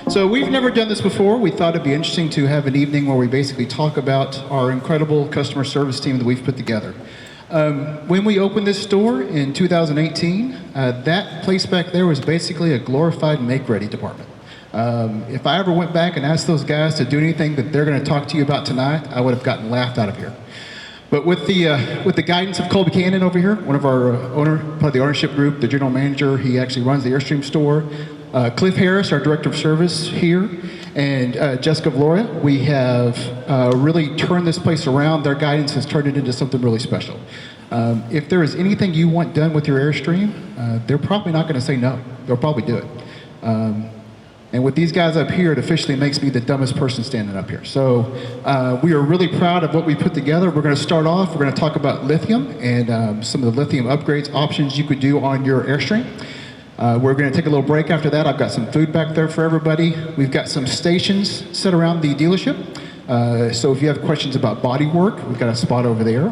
So we've never done this before. We thought it'd be interesting to have an evening where we basically talk about our incredible customer service team that we've put together. When we opened this store in 2018, that place back there was basically a glorified make-ready department. If I ever went back and asked those guys to do anything that they're going to talk to you about tonight, I would have gotten laughed out of here. But with the guidance of Cole Buchanan over here, one of our part of the ownership group, the general manager, he actually runs the Airstream store. Cliff Harris, our director of service here, and Jessica Valoria, we have really turned this place around. Their guidance has turned it into something really special. If there is anything you want done with your Airstream, they're probably not going to say no. They'll probably do it. And with these guys up here, it officially makes me the dumbest person standing up here. So we are really proud of what we put together. We're going to start off, we're going to talk about lithium and some of the lithium upgrades options you could do on your Airstream. We're going to take a little break after that. I've got some food back there for everybody. We've got some stations set around the dealership. So if you have questions about body work, we've got a spot over there.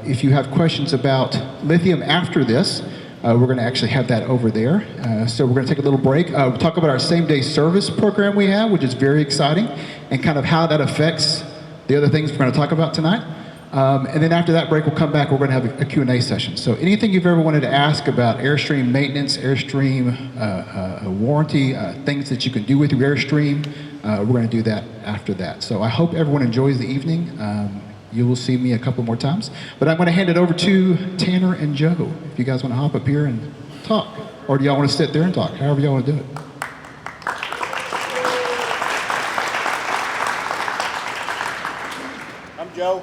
If you have questions about lithium after this, we're going to actually have that over there. So we're going to take a little break. We'll talk about our same-day service program we have, which is very exciting, and kind of how that affects the other things we're going to talk about tonight. And then after that break, we'll come back. We're going to have a Q&A session. So anything you've ever wanted to ask about Airstream maintenance, Airstream warranty, things that you can do with your Airstream, we're going to do that after that. So I hope everyone enjoys the evening. You will see me a couple more times. But I'm going to hand it over to Tanner and Joe, if you guys want to hop up here and talk. Or do y'all want to sit there and talk? However y'all want to do it. I'm Joe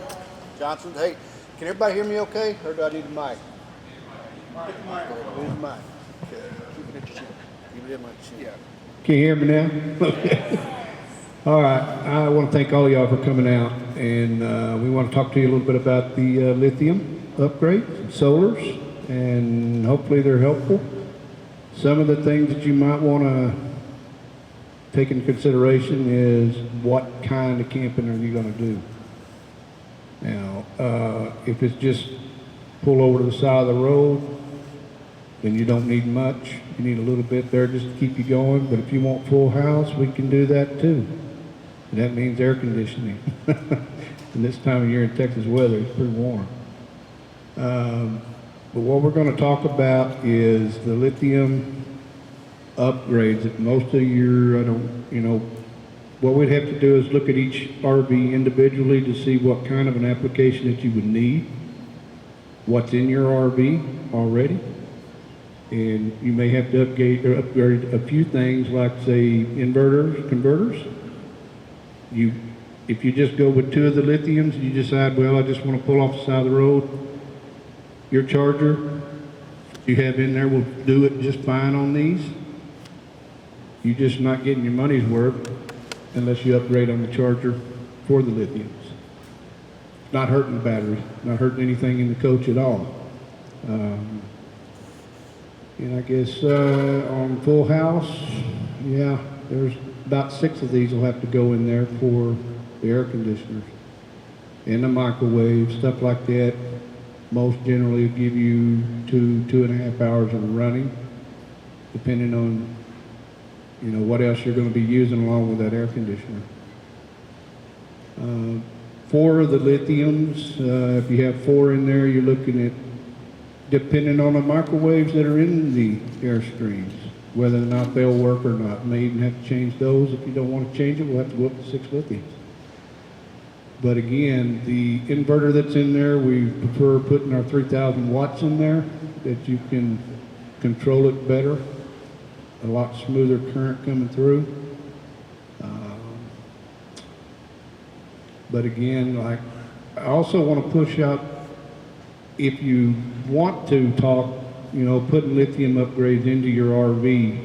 Johnson. Hey, can everybody hear me okay? Or do I need a mic? Need a mic. Okay. Keep it at your chin. Keep it in my chin. Yeah. Can you hear me now? All right. I want to thank all of y'all for coming out, and we want to talk to you a little bit about the lithium upgrades and solars, and hopefully they're helpful. Some of the things that you might want to take into consideration is what kind of camping are you going to do? Now, if it's just pull over to the side of the road, then you don't need much. You need a little bit there just to keep you going. But if you want full house, we can do that too. And that means air conditioning. And this time of year in Texas weather, it's pretty warm. But what we're going to talk about is the lithium upgrades that most of your, what we'd have to do is look at each RV individually to see what kind of an application that you would need, what's in your RV already, and you may have to upgrade a few things like, say, inverters, converters. If you just go with 2 of the lithiums, you decide, well, I just want to pull off the side of the road, your charger you have in there will do it just fine on these. You're just not getting your money's worth unless you upgrade on the charger for the lithiums. Not hurting the battery, not hurting anything in the coach at all. And I guess on full house, yeah, there's about 6 of these will have to go in there for the air conditioners and the microwave, stuff like that. Most generally will give you 2.5 hours of running, depending on what else you're going to be using along with that air conditioner. 4 of the lithiums, if you have 4 in there, you're looking at, depending on the microwaves that are in the Airstreams, whether or not they'll work or not. You may even have to change those. If you don't want to change it, we'll have to go up to 6 lithiums. But again, the inverter that's in there, we prefer putting our 3,000 watts in there, that you can control it better, a lot smoother current coming through. But again, like, I also want to push out, if you want to talk, putting lithium upgrades into your RV,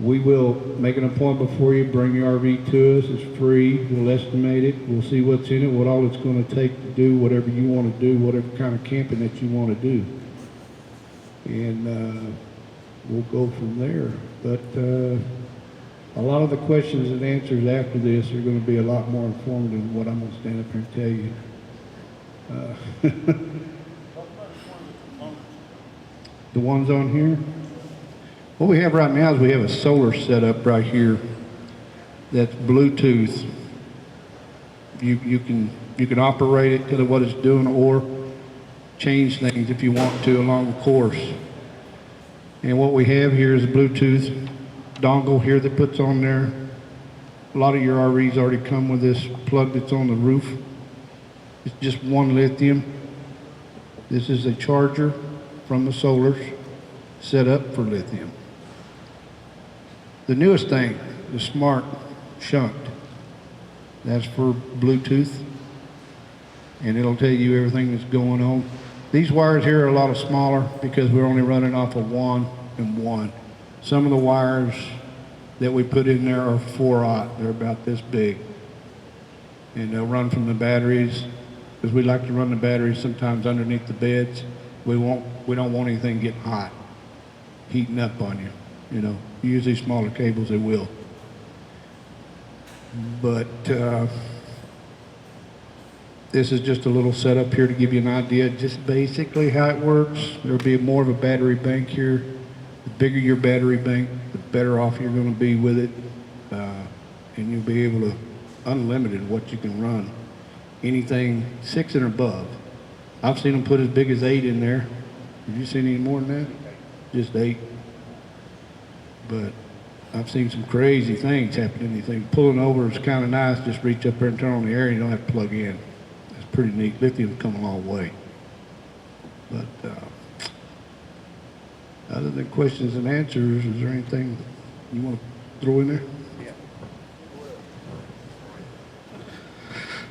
we will make an appointment for you, bring your RV to us, it's free, we'll estimate it, we'll see what's in it, what all it's going to take to do whatever you want to do, whatever kind of camping that you want to do. And we'll go from there. But a lot of the questions and answers after this are going to be a lot more informative than what I'm going to stand up here and tell you. The ones on here? What we have right now is we have a solar setup right here that's Bluetooth. You can operate it to what it's doing or change things if you want to along the course. And what we have here is a Bluetooth dongle here that puts on there. A lot of your RVs already come with this plug that's on the roof. It's just one lithium. This is a charger from the solars set up for lithium. The newest thing, the smart shunt. That's for Bluetooth, and it'll tell you everything that's going on. These wires here are a lot smaller because we're only running off of 1 and 1. Some of the wires that we put in there are 4/0. They're about this big, and they'll run from the batteries, because we like to run the batteries sometimes underneath the beds. We don't want anything getting hot, heating up on you. You know, you use these smaller cables, they will. But this is just a little setup here to give you an idea just basically how it works. There'll be more of a battery bank here. The bigger your battery bank, the better off you're going to be with it, and you'll be able to unlimited what you can run. Anything 6 and above. I've seen them put as big as 8 in there. Have you seen any more than that? Just 8. But I've seen some crazy things happen. Anything pulling over is kind of nice. Just reach up there and turn on the air, and you don't have to plug in. It's pretty neat. Lithium's come a long way. But other than questions and answers, is there anything you want to throw in there?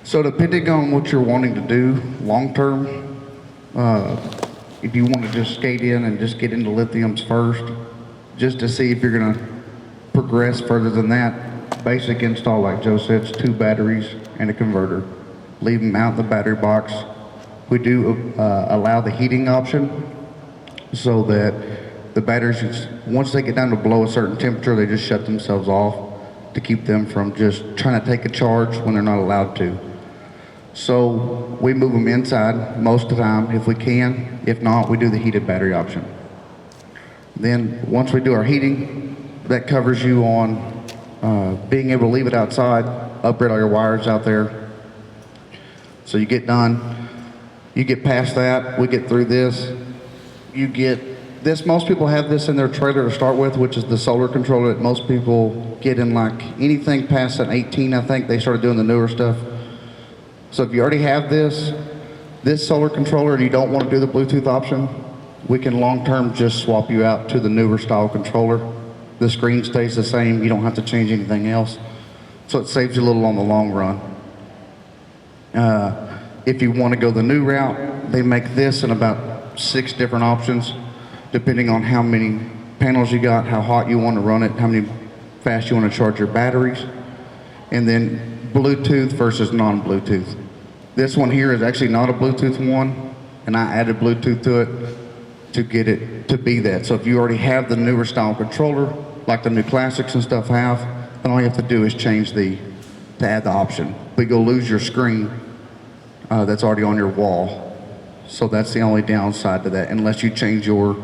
So depending on what you're wanting to do long term, if you want to just skate in and just get into lithiums first, just to see if you're going to progress further than that, basic install, like Joe said, it's 2 batteries and a converter. Leave them out in the battery box. We do allow the heating option so that the batteries, once they get down to below a certain temperature, they just shut themselves off to keep them from just trying to take a charge when they're not allowed to. So we move them inside most of the time if we can. If not, we do the heated battery option. Then once we do our heating, that covers you on being able to leave it outside, upgrade all your wires out there. So you get done, you get past that, we get through this, you get this. Most people have this in their trailer to start with, which is the solar controller that most people get in, like anything past an 18, I think they started doing the newer stuff. So if you already have this solar controller and you don't want to do the Bluetooth option, we can long-term just swap you out to the newer style controller. The screen stays the same, you don't have to change anything else. So it saves you a little on the long run. If you want to go the new route, they make this in about 6 different options, depending on how many panels you got, how hot you want to run it, how many fast you want to charge your batteries, and then Bluetooth versus non-Bluetooth. This one here is actually not a Bluetooth one, and I added Bluetooth to it to get it to be that. So if you already have the newer style controller, like the new classics and stuff have, then all you have to do is change to add the option. But you'll lose your screen that's already on your wall. So that's the only downside to that, unless you change your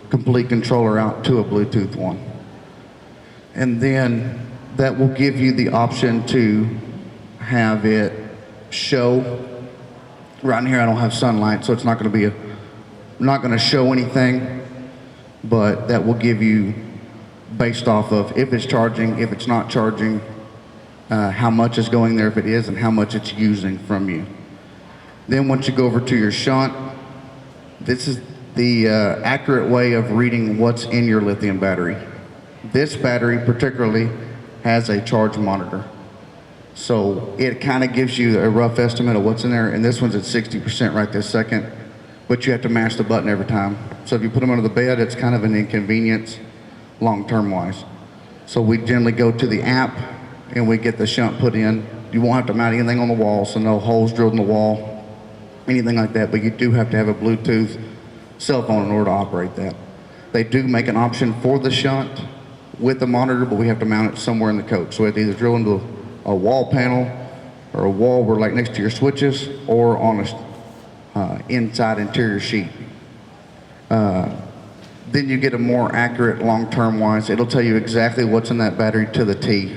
complete controller out to a Bluetooth one. And then that will give you the option to have it show. Right in here I don't have sunlight, so it's not going to show anything, but that will give you, based off of if it's charging, if it's not charging, how much is going there if it is, and how much it's using from you. Then once you go over to your shunt, this is the accurate way of reading what's in your lithium battery. This battery particularly has a charge monitor. So it kind of gives you a rough estimate of what's in there, and this one's at 60% right this second, but you have to mash the button every time. So if you put them under the bed, it's kind of an inconvenience long-term wise. So we generally go to the app and we get the shunt put in. You won't have to mount anything on the wall, so no holes drilled in the wall, anything like that, but you do have to have a Bluetooth cell phone in order to operate that. They do make an option for the shunt with the monitor, but we have to mount it somewhere in the coach. So we have to either drill into a wall panel or a wall where, like next to your switches, or on a inside interior sheet. Then you get a more accurate long-term wise. It'll tell you exactly what's in that battery to the T.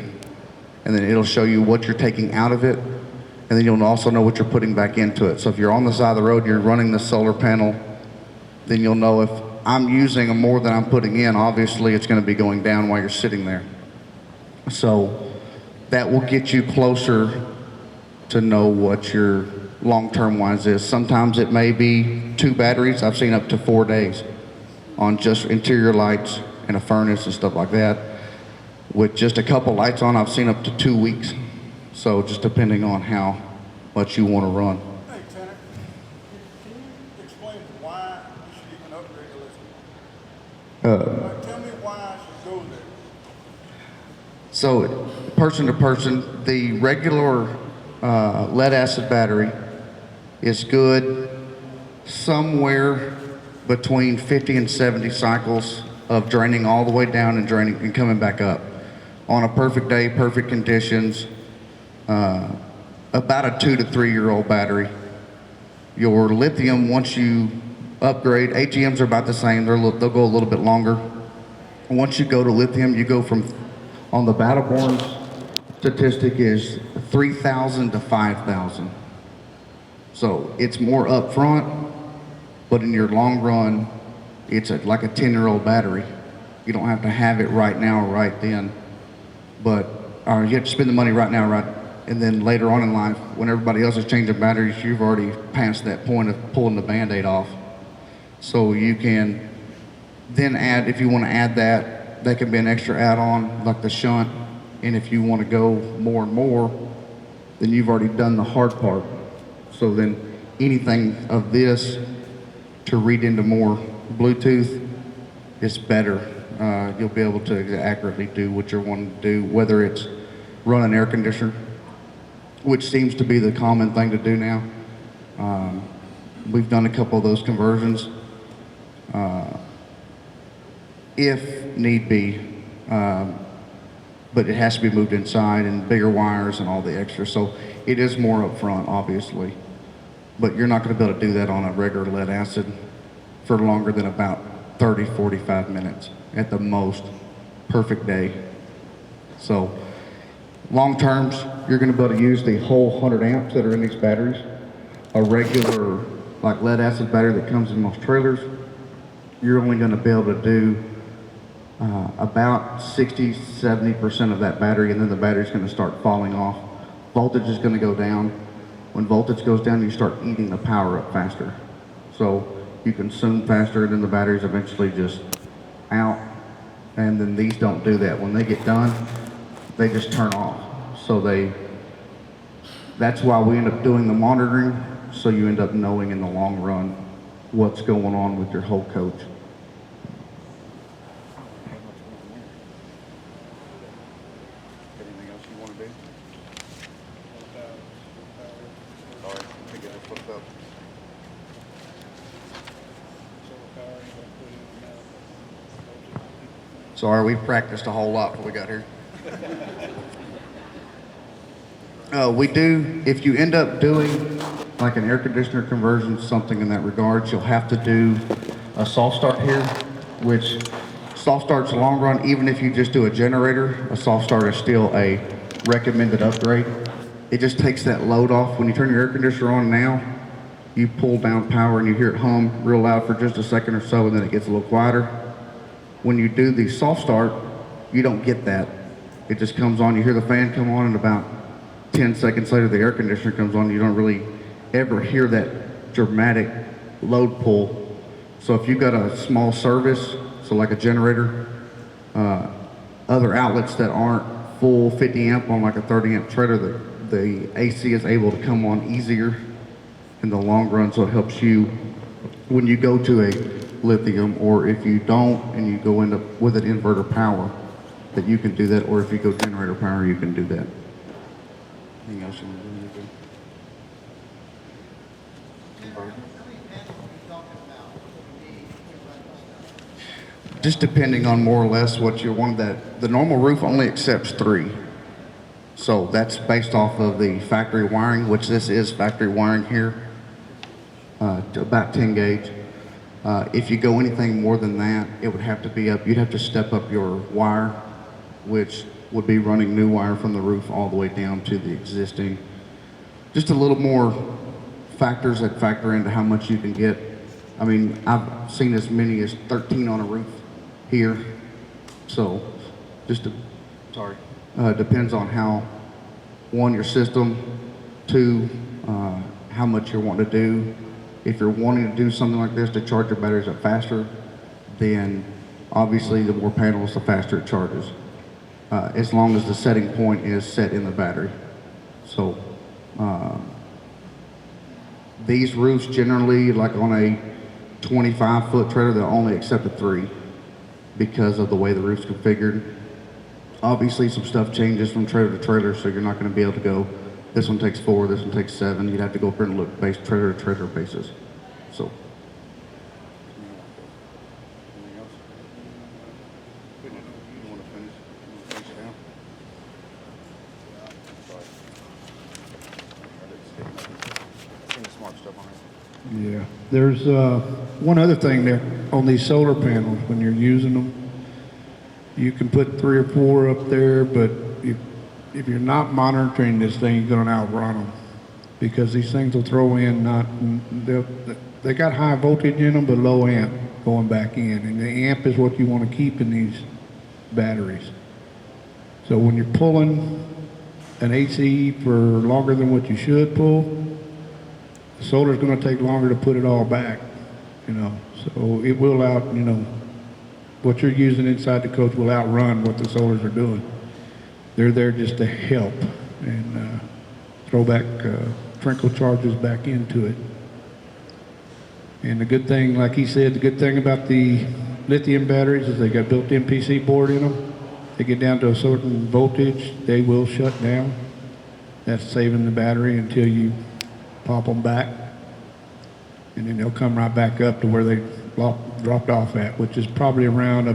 and then it'll show you what you're taking out of it, and then you'll also know what you're putting back into it. So if you're on the side of the road, you're running the solar panel, then you'll know if I'm using more than I'm putting in, obviously it's going to be going down while you're sitting there. So that will get you closer to know what your long-term wise is. Sometimes it may be 2 batteries. I've seen up to 4 days on just interior lights and a furnace and stuff like that. With just a couple lights on, I've seen up to 2 weeks. So just depending on how much you want to run. Hey, Tanner, can you explain why you should even upgrade the lithium? Tell me why I should go there. So person to person, the regular lead acid battery is good somewhere between 50 and 70 cycles of draining all the way down and draining and coming back up. On a perfect day, perfect conditions, about a 2 to 3 year old battery. Your lithium, once you upgrade, AGMs are about the same, they'll go a little bit longer. Once you go to lithium, you go from, on the Battleborn's statistic is 3,000 to 5,000. So it's more upfront, but in your long run, it's like a 10-year-old battery. You don't have to have it right now or right then, but you have to spend the money right now, right? And then later on in life, when everybody else is changing batteries, you've already passed that point of pulling the Band-Aid off. So you can then add, if you want to add that, that can be an extra add-on, like the shunt. And if you want to go more and more, then you've already done the hard part. So then anything of this to read into more Bluetooth is better. You'll be able to accurately do what you're wanting to do, whether it's run an air conditioner, which seems to be the common thing to do now. We've done a couple of those conversions, if need be, but it has to be moved inside and bigger wires and all the extra. So it is more upfront, obviously, but you're not going to be able to do that on a regular lead acid for longer than about 30, 45 minutes at the most, perfect day. So long terms, you're going to be able to use the whole 100 amps that are in these batteries. A regular, like lead acid battery that comes in most trailers, you're only going to be able to do about 60, 70% of that battery, and then the battery's going to start falling off. Voltage is going to go down. When voltage goes down, you start eating the power up faster. So you consume faster, and then the battery's eventually just out. And then these don't do that. When they get done, they just turn off. So that's why we end up doing the monitoring, so you end up knowing in the long run what's going on with your whole coach. Anything else you want to do? All right, I think that's what's up. Sorry, we practiced a whole lot before we got here. We do, if you end up doing like an air conditioner conversion, something in that regard, you'll have to do a soft start here, which soft start's long run. Even if you just do a generator, a soft start is still a recommended upgrade. It just takes that load off. When you turn your air conditioner on now, you pull down power and you hear it hum real loud for just a second or so, and then it gets a little quieter. When you do the soft start, you don't get that. It just comes on, you hear the fan come on, and about 10 seconds later the air conditioner comes on. You don't really ever hear that dramatic load pull. So if you've got a small service, so like a generator, other outlets that aren't full 50 amp on like a 30 amp trailer, the AC is able to come on easier in the long run, so it helps you when you go to a lithium, or if you don't and you go end up with an inverter power, that you can do that, or if you go generator power, you can do that. Anything else you want to do? Just depending on more or less what you want. That the normal roof only accepts 3. So that's based off of the factory wiring, which this is factory wiring here, to about 10 gauge. If you go anything more than that, it would have to be up, you'd have to step up your wire, which would be running new wire from the roof all the way down to the existing. Just a little more factors that factor into how much you can get. I mean, I've seen as many as 13 on a roof here. So depends on how, one, your system, two, how much you're wanting to do. If you're wanting to do something like this to charge your batteries up faster, then obviously the more panels, the faster it charges. As long as the setting point is set in the battery. So these roofs generally, like on a 25-foot trailer, they'll only accept a 3 because of the way the roof's configured. Obviously some stuff changes from trailer to trailer, so you're not going to be able to go, this one takes 4, this one takes 7. You'd have to go print and look based trailer to trailer basis. So. Yeah, there's one other thing there on these solar panels. When you're using them, you can put 3 or 4 up there, but if you're not monitoring this thing, you're going to outrun them, because these things will throw in they got high voltage in them, but low amp going back in, and the amp is what you want to keep in these batteries. So when you're pulling an AC for longer than what you should pull, the solar's going to take longer to put it all back, So it will what you're using inside the coach will outrun what the solars are doing. They're there just to help and throw back trickle charges back into it. And the good thing, like he said, the good thing about the lithium batteries is they got built-in PC board in them. They get down to a certain voltage, they will shut down. That's saving the battery until you pop them back, and then they'll come right back up to where they dropped off at, which is probably around, I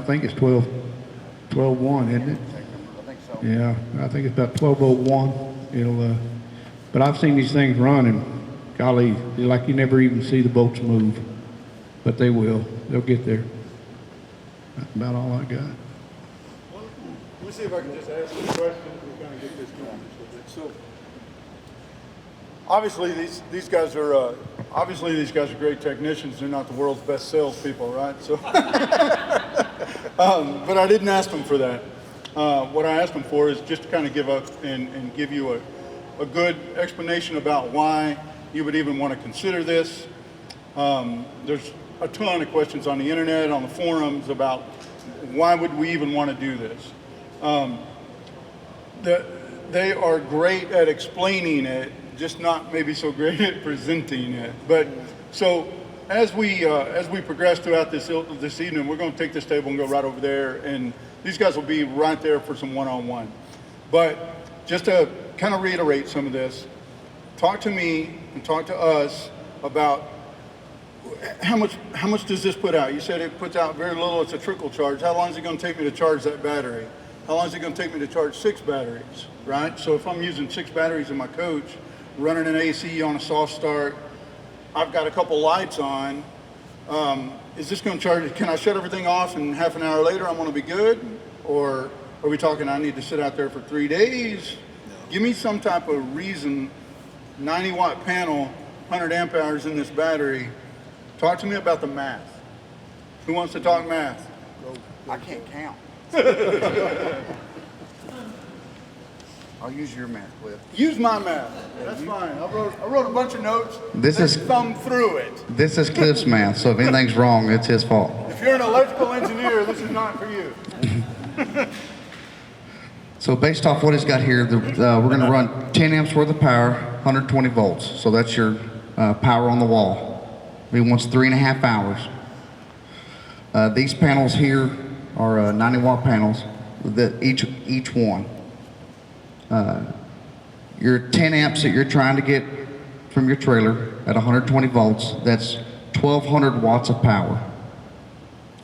think it's 12.1, isn't it? I think so. Yeah, I think it's about 12.01. But I've seen these things run, and golly, like you never even see the bolts move, but they will. They'll get there. That's about all I got. Let me see if I can just ask you a question to kind of get this going just a little bit. So, obviously these guys are great technicians. They're not the world's best salespeople, right? So, but I didn't ask them for that. What I asked them for is just to kind of give up and give you a good explanation about why you would even want to consider this. There's a ton of questions on the internet, on the forums about why would we even want to do this. They are great at explaining it, just not maybe so great at presenting it. But so as we progress throughout this evening, we're going to take this table and go right over there, and these guys will be right there for some one-on-one. But just to kind of reiterate some of this, talk to me and talk to us about how much does this put out? You said it puts out very little. It's a trickle charge. How long is it going to take me to charge that battery? How long is it going to take me to charge 6 batteries, right? So if I'm using 6 batteries in my coach, running an AC on a soft start, I've got a couple lights on, is this going to charge? Can I shut everything off and half an hour later I'm going to be good? Or are we talking I need to sit out there for 3 days? No. Give me some type of reason. 90 watt panel, 100 amp hours in this battery. Talk to me about the math. Who wants to talk math? I can't count. I'll use your math, Cliff. Use my math. That's fine. I wrote a bunch of notes. Let's thumb through it. This is Cliff's math, so if anything's wrong, it's his fault. If you're an electrical engineer, this is not for you. So based off what it's got here, we're going to run 10 amps worth of power, 120 volts. So that's your power on the wall. It wants 3.5 hours. These panels here are 90 watt panels, each one. Your 10 amps that you're trying to get from your trailer at 120 volts, that's 1,200 watts of power.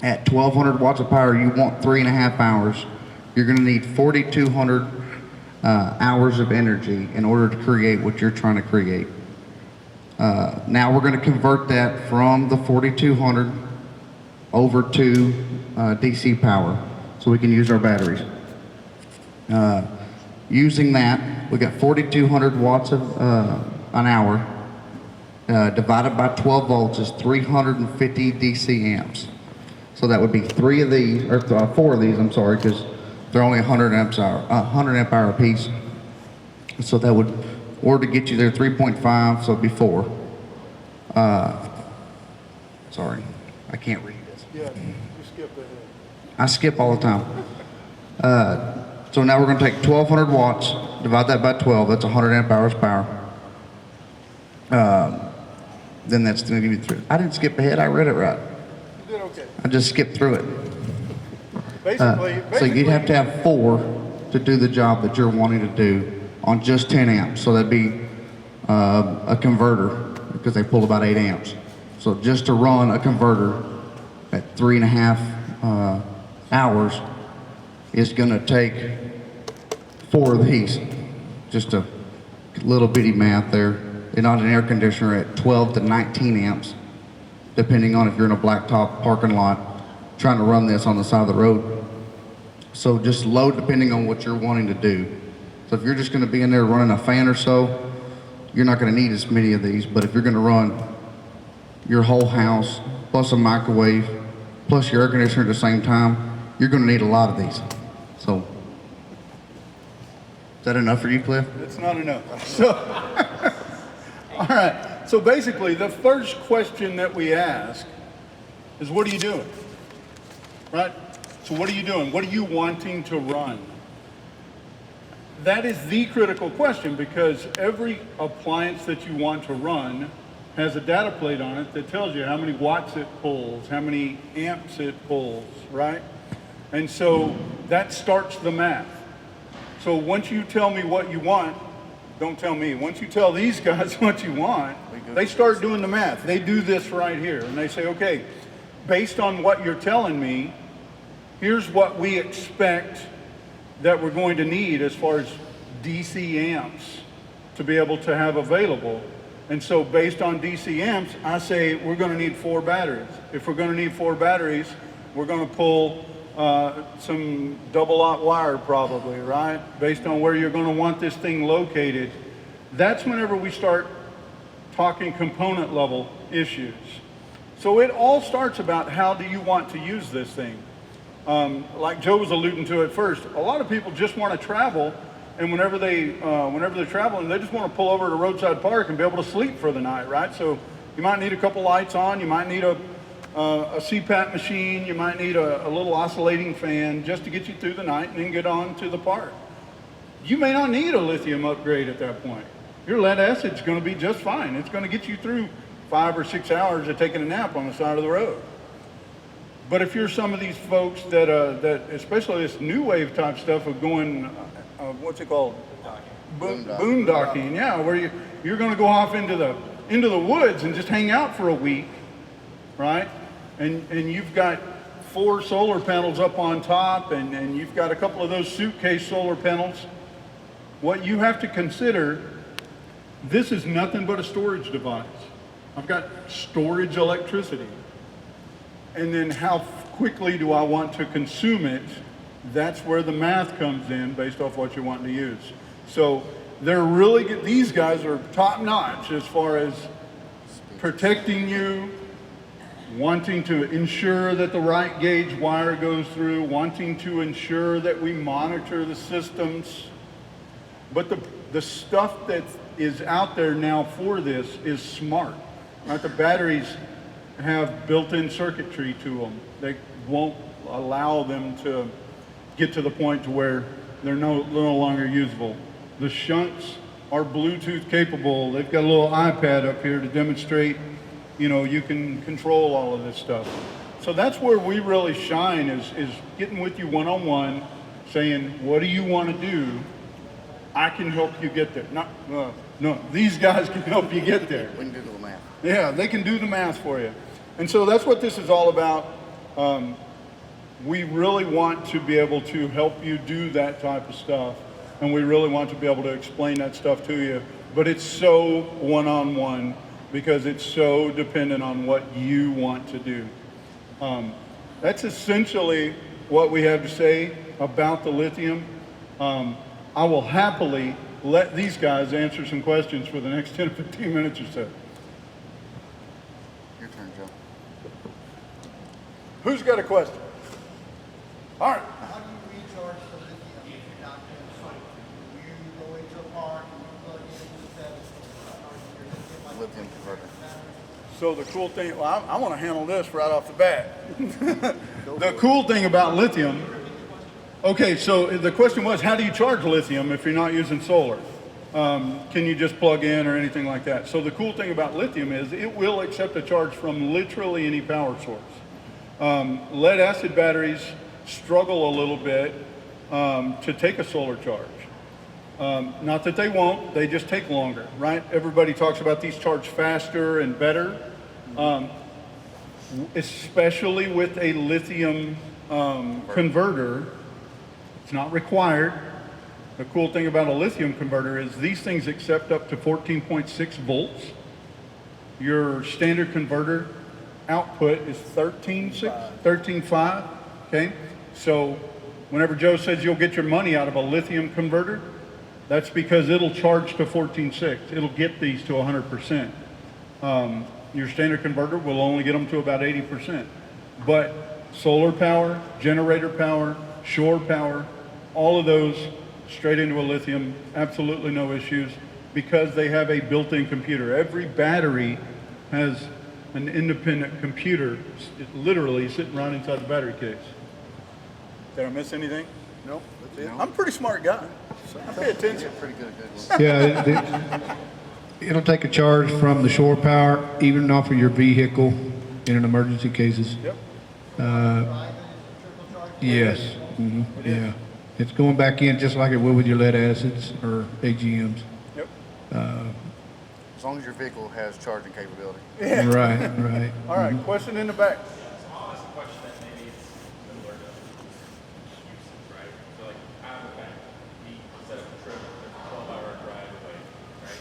At 1,200 watts of power, you want 3.5 hours. You're going to need 4,200 hours of energy in order to create what you're trying to create. Now we're going to convert that from the 4,200 over to DC power. so we can use our batteries. Using that, we got 4,200 watts of an hour. Divided by 12 volts is 350 DC amps. So that would be four of these, I'm sorry, because they're only 100 amp hour apiece. So that would, or to get you there 3.5, so it'd be 4. Sorry, I can't read this. Yeah, you skip ahead. I skip all the time. So now we're going to take 1,200 watts, divide that by 12, that's 100 amp hours power. Then that's going to give you 3. I didn't skip ahead, I read it right. You did okay. I just skipped through it. Basically, So you'd have to have 4 to do the job that you're wanting to do on just 10 amps. So that'd be a converter, because they pull about 8 amps. So just to run a converter at 3.5 hours is going to take 4 of these. Just a little bitty math there. And on an air conditioner at 12 to 19 amps, depending on if you're in a blacktop parking lot trying to run this on the side of the road. So just load depending on what you're wanting to do. So if you're just going to be in there running a fan or so, you're not going to need as many of these. But if you're going to run your whole house plus a microwave plus your air conditioner at the same time, you're going to need a lot of these. So is that enough for you, Cliff? It's not enough. So, all right. So basically, the first question that we ask is, what are you doing? Right? So what are you doing? What are you wanting to run? That is the critical question, because every appliance that you want to run has a data plate on it that tells you how many watts it pulls, how many amps it pulls, right? And so that starts the math. So once you tell me what you want, don't tell me, once you tell these guys what you want, they start doing the math. They do this right here, and they say, okay, based on what you're telling me, here's what we expect that we're going to need as far as DC amps to be able to have available. And so based on DC amps, I say we're going to need 4 batteries. If we're going to need 4 batteries, we're going to pull some double-aught wire probably, right? Based on where you're going to want this thing located. That's whenever we start talking component level issues. So it all starts about, how do you want to use this thing? Like Joe was alluding to at first, a lot of people just want to travel, and whenever they're traveling, they just want to pull over to a roadside park and be able to sleep for the night, right? So you might need a couple lights on, you might need a CPAP machine, you might need a little oscillating fan just to get you through the night and then get on to the park. You may not need a lithium upgrade at that point. Your lead acid's going to be just fine. It's going to get you through 5 or 6 hours of taking a nap on the side of the road. But if you're some of these folks that especially this new wave type stuff of going, what's it called? Boondocking, yeah, where you're going to go off into the woods and just hang out for a week, right? And you've got 4 solar panels up on top, and you've got a couple of those suitcase solar panels. What you have to consider, this is nothing but a storage device. I've got storage electricity. And then how quickly do I want to consume it? That's where the math comes in based off what you're wanting to use. So they're really good. These guys are top notch as far as protecting you, wanting to ensure that the right gauge wire goes through, wanting to ensure that we monitor the systems. But the stuff that is out there now for this is smart. Right? The batteries have built-in circuitry to them. They won't allow them to get to the point to where they're no longer usable. The shunts are Bluetooth capable. They've got a little iPad up here to demonstrate, you can control all of this stuff. So that's where we really shine, is getting with you one-on-one, saying, what do you want to do? I can help you get there. No, these guys can help you get there. We can do the math. Yeah, they can do the math for you. And so that's what this is all about. We really want to be able to help you do that type of stuff. And we really want to be able to explain that stuff to you. But it's so one-on-one, because it's so dependent on what you want to do. That's essentially what we have to say about the lithium. I will happily let these guys answer some questions for the next 10 or 15 minutes or so. Your turn, Joe. Who's got a question? All right. How do you recharge the lithium if you're not doing solar? You go into a park and you plug in your Lithium converter. So the cool thing, well, I want to handle this right off the bat. The cool thing about lithium, okay, so the question was, how do you charge lithium if you're not using solar? Can you just plug in or anything like that? So the cool thing about lithium is it will accept a charge from literally any power source. Lead acid batteries struggle a little bit to take a solar charge. Not that they won't, they just take longer, right? Everybody talks about these charge faster and better, especially with a lithium converter. It's not required. The cool thing about a lithium converter is these things accept up to 14.6 volts. Your standard converter output is 13.5, okay? So whenever Joe says you'll get your money out of a lithium converter, that's because it'll charge to 14.6. It'll get these to 100%. Your standard converter will only get them to about 80%. But solar power, generator power, shore power, all of those straight into a lithium, absolutely no issues, because they have a built-in computer. Every battery has an independent computer, literally sitting right inside the battery case. Did I miss anything? No, that's it. I'm a pretty smart guy. So I pay attention. Pretty good. Yeah, it'll take a charge from the shore power, even off of your vehicle in an emergency cases. Yep. Yes, yeah. It's going back in just like it would with your lead acids or AGMs. Yep. As long as your vehicle has charging capability. Right, right. All right, question in the back. I'll ask a question that maybe it's similar to uses, right? So like, I have a bank, we set up a trip, there's a 12-hour drive away, right?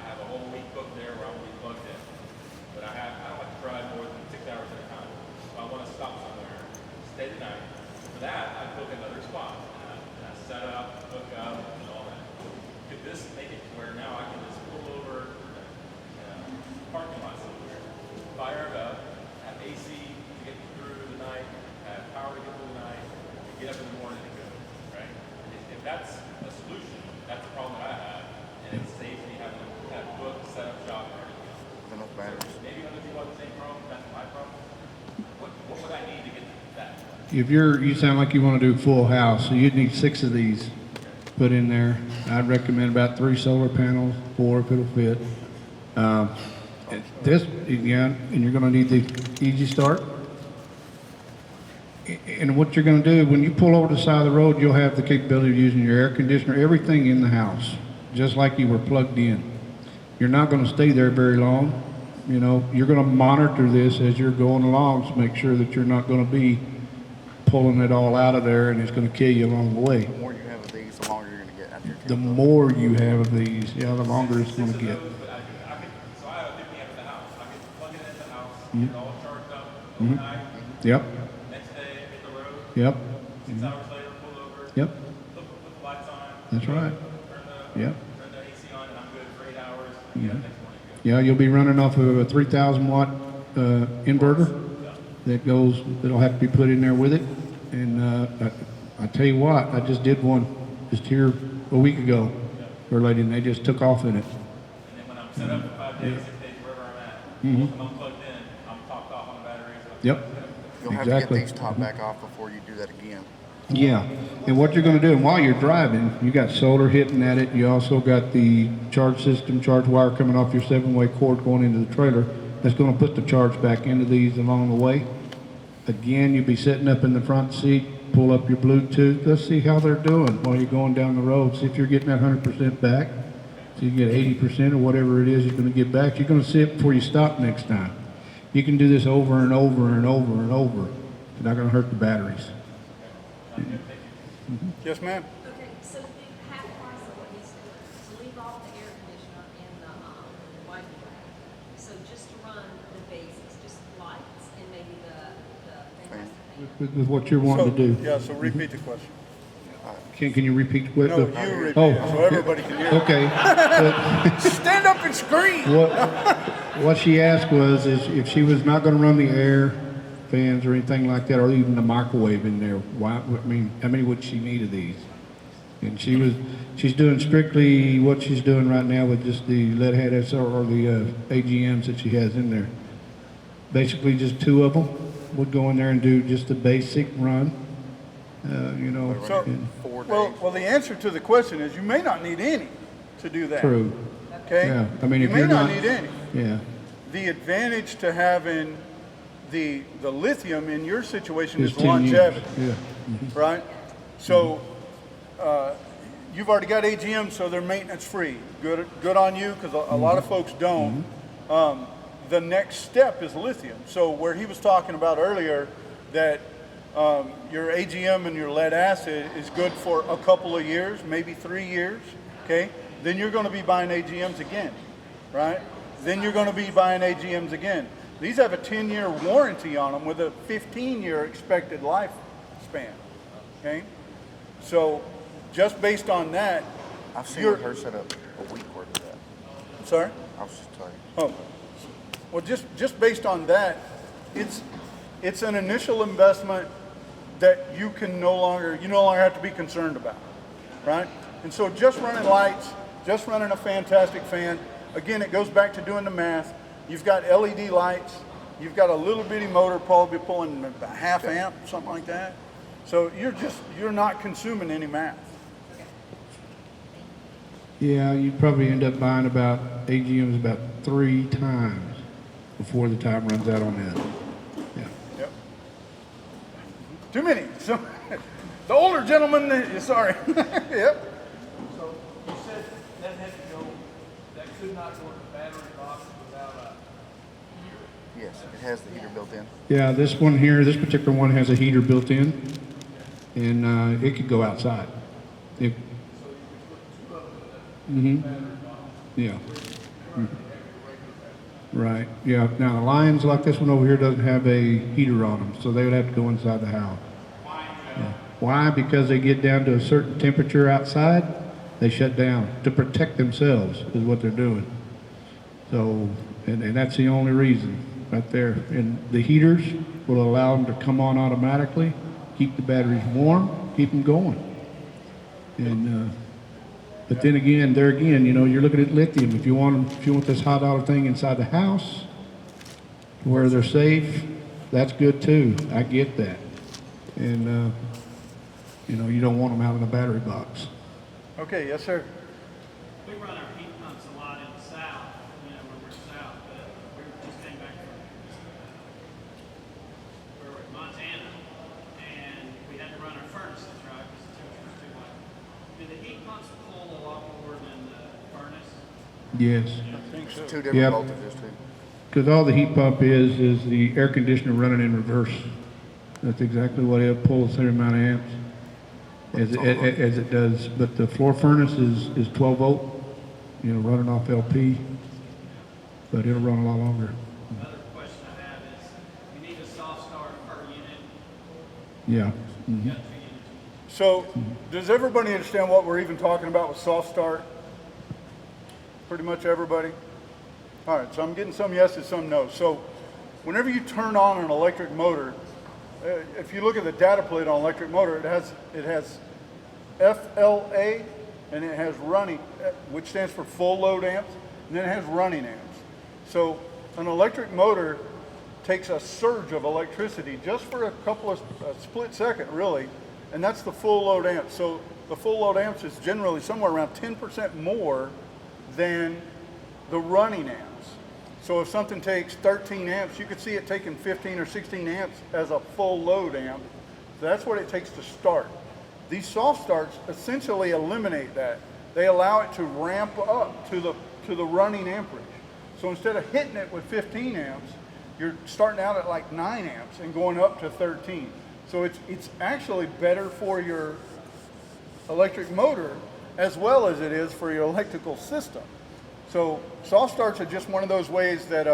I have a whole week booked there where I'm gonna be plugged in. But I don't like to drive more than 6 hours at a time. So I wanna stop somewhere, stay the night. For that, I book another spot. And I set up, hook up, and all that. Could this make it to where now I can just pull over parking lot somewhere, fire it up, have AC to get through the night, have power to get through the night, and get up in the morning and go, right? If that's a solution, that's a problem that I have, and it saves me having to have book, set up shop, and everything else. Enough batteries. Maybe other people have the same problem, that's my problem. What would I need to get that? If you sound like you want to do full house, so you'd need 6 of these put in there. I'd recommend about 3 solar panels, 4 if it'll fit. And you're going to need the Easy Start. And what you're going to do, when you pull over the side of the road, you'll have the capability of using your air conditioner, everything in the house, just like you were plugged in. You're not going to stay there very long. You know, you're going to monitor this as you're going along to make sure that you're not going to be pulling it all out of there and it's going to kill you along the way. The more you have of these, the longer you're going to get after your The more you have of these, yeah, the longer it's going to get. So I have a 50 amp in the house. I can plug it in the house, get it all charged up overnight. Yep, Next day, hit the road. yep, 6 hours later, pull over. yep, Put the lights on. that's right. Yep. Turn the AC on, and I'm good for 8 hours. And get up next morning. Yeah, you'll be running off of a 3,000 watt inverter that'll have to be put in there with it. And I tell you what, I just did one just here a week ago for a lady, and they just took off in it. And then when I'm set up for 5 days, 6 days, wherever I'm at, once I'm plugged in, I'm topped off on the batteries. Yep. You'll have Exactly. to get these top back off before you do that again. Yeah, and what you're going to do, and while you're driving, you got solar hitting at it. You also got the charge system, charge wire coming off your 7-way cord going into the trailer. That's going to put the charge back into these along the way. Again, you'll be sitting up in the front seat, pull up your Bluetooth. Let's see how they're doing while you're going down the road. See if you're getting that 100% back. So you get 80% or whatever it is you're going to get back. You're going to see it before you stop next time. You can do this over and over and over and over. You're not going to hurt the batteries. Yes, ma'am. Okay, so the half price of what he's doing, to leave off the air conditioner and the wiping rack. So just to run the basics, just lights and maybe the fantastic thing. with what you're wanting to do. Yeah, so repeat the question. Can you repeat the No, question? you repeat Oh, it, so everybody can hear it. okay. But Stand up and scream. what she asked was, is if she was not gonna run the air fans or anything like that, or even the microwave in there, why, I mean, how many would she need of these? And she's doing strictly what she's doing right now with just the lead head SR or the AGMs that she has in there. Basically, just 2 of them would go in there and do just the basic run, you know. So, and- well, the answer to the question is you may not need any to do that. True, Okay? yeah, I mean, You if may you're not not, need any. yeah, The advantage to having the lithium in your situation is 10 years, longevity, yeah. right? So, you've already got AGM, so they're maintenance free. Good on you, because a lot of folks don't. The next step is lithium. So where he was talking about earlier that your AGM and your lead acid is good for a couple of years, maybe 3 years, okay? Then you're going to be buying AGMs again, right? Then you're going to be buying AGMs again. These have a 10-year warranty on them with a 15-year expected lifespan, okay? So just based on that, I've seen you're- her set up a week worth of that. I'm sorry? I was just telling you. Oh, well, just based on that, it's an initial investment that you no longer have to be concerned about, right? And so just running lights, just running a fantastic fan, again, it goes back to doing the math. You've got LED lights, you've got a little bitty motor probably pulling a half amp, something like that. So you're not consuming any math. Yeah, you'd probably end up buying about AGMs about 3 times before the time runs out on that. Yeah. Yep. Too many. So, the older gentleman, sorry. Yep. So you said that had to go, that could not go in the battery box without a heater. Yes, it has the heater built in. Yeah, this one here, this particular one has a heater built in, and it could go outside. If, yeah. Mhm. Right, yeah. Now, the Lions like this one over here doesn't have a heater on them, so they would have to go inside the house. Yeah. Why? Because they get down to a certain temperature outside, they shut down to protect themselves is what they're doing. So, and that's the only reason right there. And the heaters will allow them to come on automatically, keep the batteries warm, keep them going. And, but then again, there again, you know, you're looking at lithium. If you want this high dollar thing inside the house, where they're safe, that's good too. I get that. And, you know, you don't want them out in a battery box. Okay, yes, sir. We run our heat pumps a lot in the south, you know, when we're south, but we just came back from where we're in Montana, and we had to run our furnaces, right, because the temperature was too high. Do the heat pumps pull a lot more than the furnace? Yes. It's 2 different Yep. voltages too. Because all the heat pump is the air conditioner running in reverse. That's exactly what it pulls the same amount of amps as it does. But the floor furnace is 12 volt, you know, running off LP, but it'll run a lot longer. Another question I have is, you need a soft start per unit, Yeah. you Mhm. got 2 units. So, does everybody understand what we're even talking about with soft start? Pretty much everybody? All right, so I'm getting some yeses, some no's. So, whenever you turn on an electric motor, if you look at the data plate on electric motor, it has FLA and it has running, which stands for full load amps, and then it has running amps. So, an electric motor takes a surge of electricity just for a couple of a split second, really, and that's the full load amps. So the full load amps is generally somewhere around 10% more than the running amps. So if something takes 13 amps, you could see it taking 15 or 16 amps as a full load amp. So that's what it takes to start. These soft starts essentially eliminate that. They allow it to ramp up to the running amperage. So instead of hitting it with 15 amps, you're starting out at like 9 amps and going up to 13. So it's actually better for your electric motor as well as it is for your electrical system. So soft starts are just one of those ways that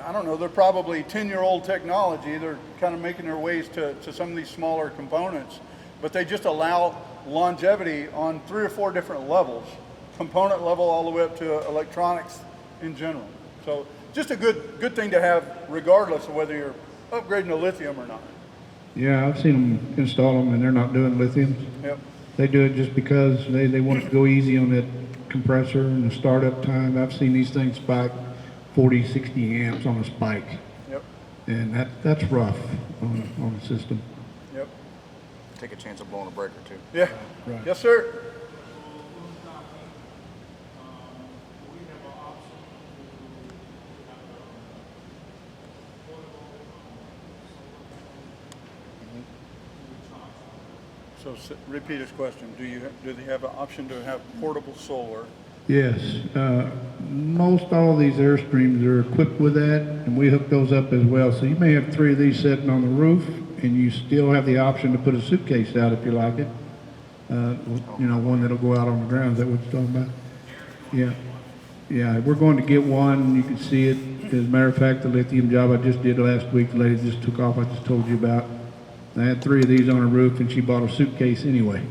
I don't know, they're probably 10-year-old technology. They're kind of making their ways to some of these smaller components, but they just allow longevity on 3 or 4 different levels, component level all the way up to electronics in general. So just a good thing to have regardless of whether you're upgrading to lithium or not. Yeah, I've seen them install them and they're not doing lithiums. Yep. They do it just because they want to go easy on that compressor and the startup time. I've seen these things spike 40, 60 amps on a spike. Yep. And that's rough on the system. Yep. Take a chance of blowing a breaker too. Yeah. Right. Yes, sir. So repeat his question. Do they have an option to have portable solar? Yes, most all of these Airstreams are equipped with that, and we hook those up as well. So you may have 3 of these sitting on the roof, and you still have the option to put a suitcase out if you like it. You know, one that'll go out on the ground. Is that what you're talking about? Yeah. Yeah, we're going to get one. You can see it. As a matter of fact, the lithium job I just did last week, the lady just took off, I just told you about. I had 3 of these on her roof, and she bought a suitcase anyway.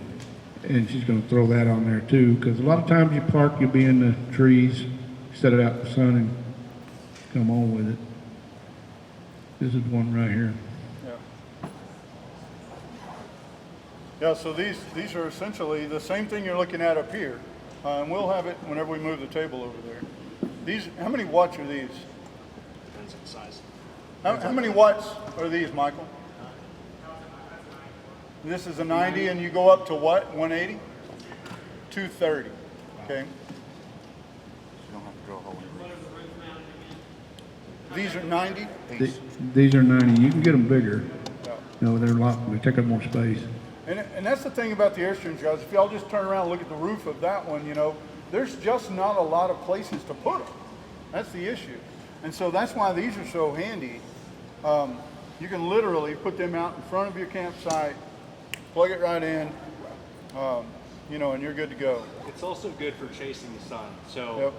And she's going to throw that on there too, because a lot of times you park, you'll be in the trees, set it out in the sun, and come on with it. This is one right here. Yeah. Yeah, so these are essentially the same thing you're looking at up here. And we'll have it whenever we move the table over there. How many watts are these? Depends on the size. How many watts are these, Michael? This is a 90, and you go up to what? 180? 230. Okay. You don't have to drill a hole in the roof. These are 90. These are 90. You can get them bigger. Yeah. No, they're a lot. They take up more space. And that's the thing about the Airstreams, guys. If y'all just turn around and look at the roof of that one, you know, there's just not a lot of places to put them. That's the issue. And so that's why these are so handy. You can literally put them out in front of your campsite, plug it right in, you know, and you're good to go. It's also good for chasing the sun. So Yep.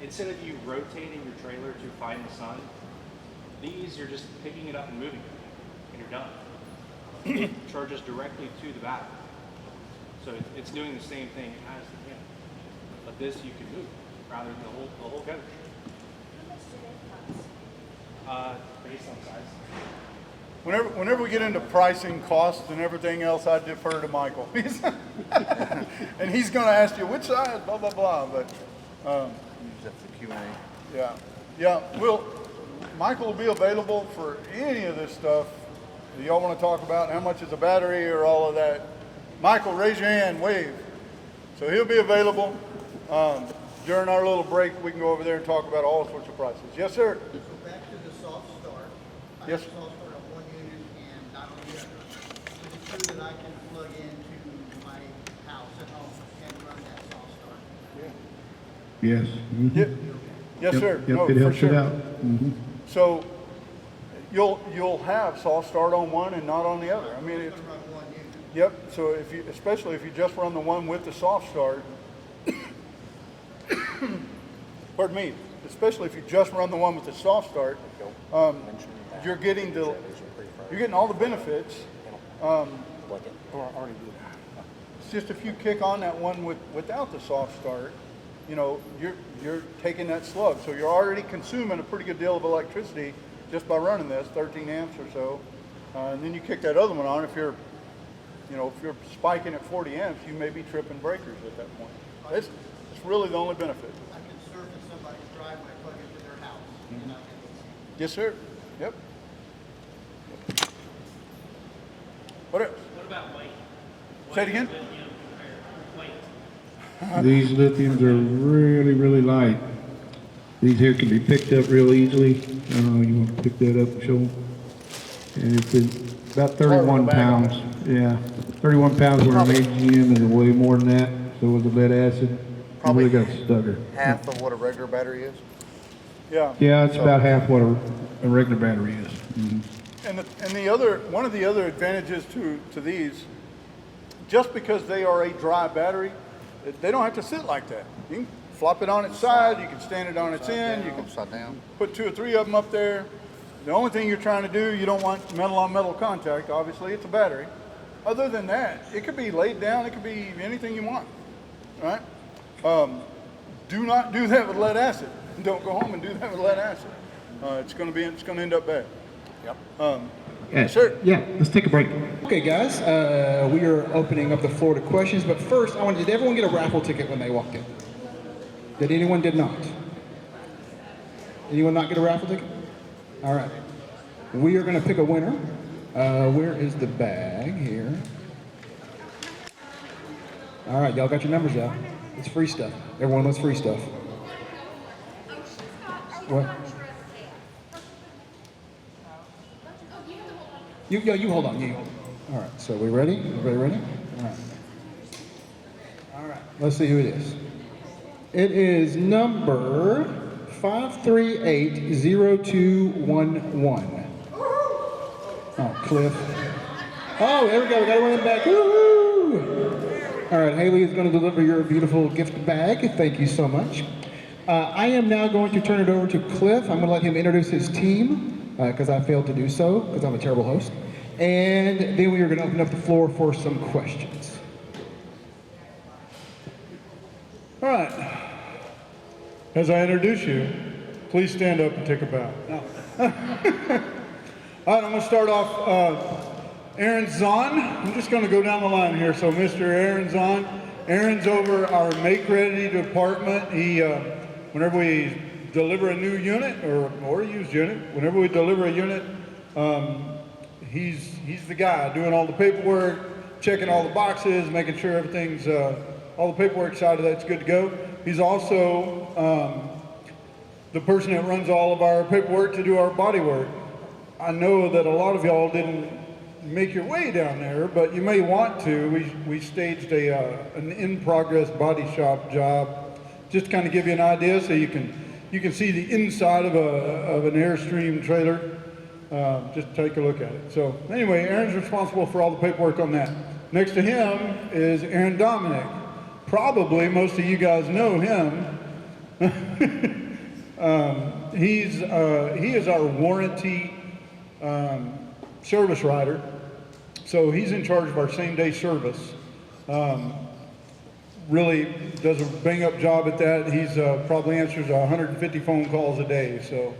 instead of you rotating your trailer to find the sun, these you're just picking it up and moving it, and you're done. It charges directly to the battery. So it's doing the same thing as the camera. But this you can move rather than the whole coach. Based on size. Whenever we get into pricing, costs, and everything else, I defer to Michael. And he's going to ask you which size, blah blah blah. But Use that for Q&A. yeah, Michael will be available for any of this stuff that y'all want to talk about. How much is a battery or all of that? Michael, raise your hand, wave. So he'll be available during our little break. We can go over there and talk about all sorts of prices. Yes, sir. So back to the soft start. I Yes. have a soft start on one unit and not on the other. Is it true that I can plug into my house at home and run that soft start? Yes. Mhm. Yes, Yep, sir. Yep, No, it for helps sure. it out. Mhm. So you'll have soft start on one and not on the other. I mean, I'm it's, gonna run one unit. yep. So especially if you just run the one with the soft start, pardon me, especially if you just run the one with the soft start, you're getting all the benefits. It's just if you kick on that one without the soft start, you know, you're taking that slug. So you're already consuming a pretty good deal of electricity just by running this, 13 amps or so. And then you kick that other one on. If you're spiking at 40 amps, you may be tripping breakers at that point. It's really the only benefit. I can surface somebody's driveway, plug into their house. And I can Yes, sir. Yep. What else? What about weight? Say it again? Lithium compared to weight. These lithiums are really, really light. These here can be picked up real easily. You want to pick that up and show them. And it's about 31 pounds. Yeah, 31 pounds where an AGM is way more than that. So with the lead acid, you Probably really got a stugger. Half of what a regular battery is. Yeah. Yeah, it's about half what a regular battery is. Mhm. And one of the other advantages to these, just because they are a dry battery, they don't have to sit like that. You can flop it on its side, you can stand it on its end, you can Upside down. put 2 or 3 of them up there. The only thing you're trying to do, you don't want metal on metal contact, obviously, it's a battery. Other than that, it could be laid down, it could be anything you want, right? Do not do that with lead acid. Don't go home and do that with lead acid. It's going to end up bad. Yeah, Sure. Yeah, let's take a break. Okay, guys, we are opening up the floor to questions, but first, did everyone get a raffle ticket when they walked in? Did anyone did not? Anyone not get a raffle ticket? All right. We are going to pick a winner. Where is the bag here? All right, y'all got your numbers out. It's free stuff. Everyone wants free stuff. What? You hold on. You hold on. All right. So we ready? Everybody ready? All right. All right. Let's see who it is. It is number 5380211. Oh, Cliff. Oh, there we go. We got one in the back. Woo-hoo! All right. Haley is going to deliver your beautiful gift bag. Thank you so much. I am now going to turn it over to Cliff. I'm going to let him introduce his team. Because I failed to do so, because I'm a terrible host. And then we are going to open up the floor for some questions. All right. As I introduce you, please stand up and take a bow. No. All right, I'm going to start off. Aaron Zahn. I'm just going to go down the line here. So Mr. Aaron Zahn. Aaron's over our make-ready department. He, whenever we deliver a new unit or a used unit, whenever we deliver a unit, he's the guy doing all the paperwork, checking all the boxes, making sure everything's, all the paperwork side of that's good to go. He's also the person that runs all of our paperwork to do our body work. I know that a lot of y'all didn't make your way down there, but you may want to. We staged an in-progress body shop job just to kind of give you an idea so you can see the inside of an Airstream trailer. Just take a look at it. So anyway, Aaron's responsible for all the paperwork on that. Next to him is Aaron Dominic. Probably most of you guys know him. He is our warranty service rider. So he's in charge of our same-day service. Really does a bang-up job at that. He's probably answers 150 phone calls a day, so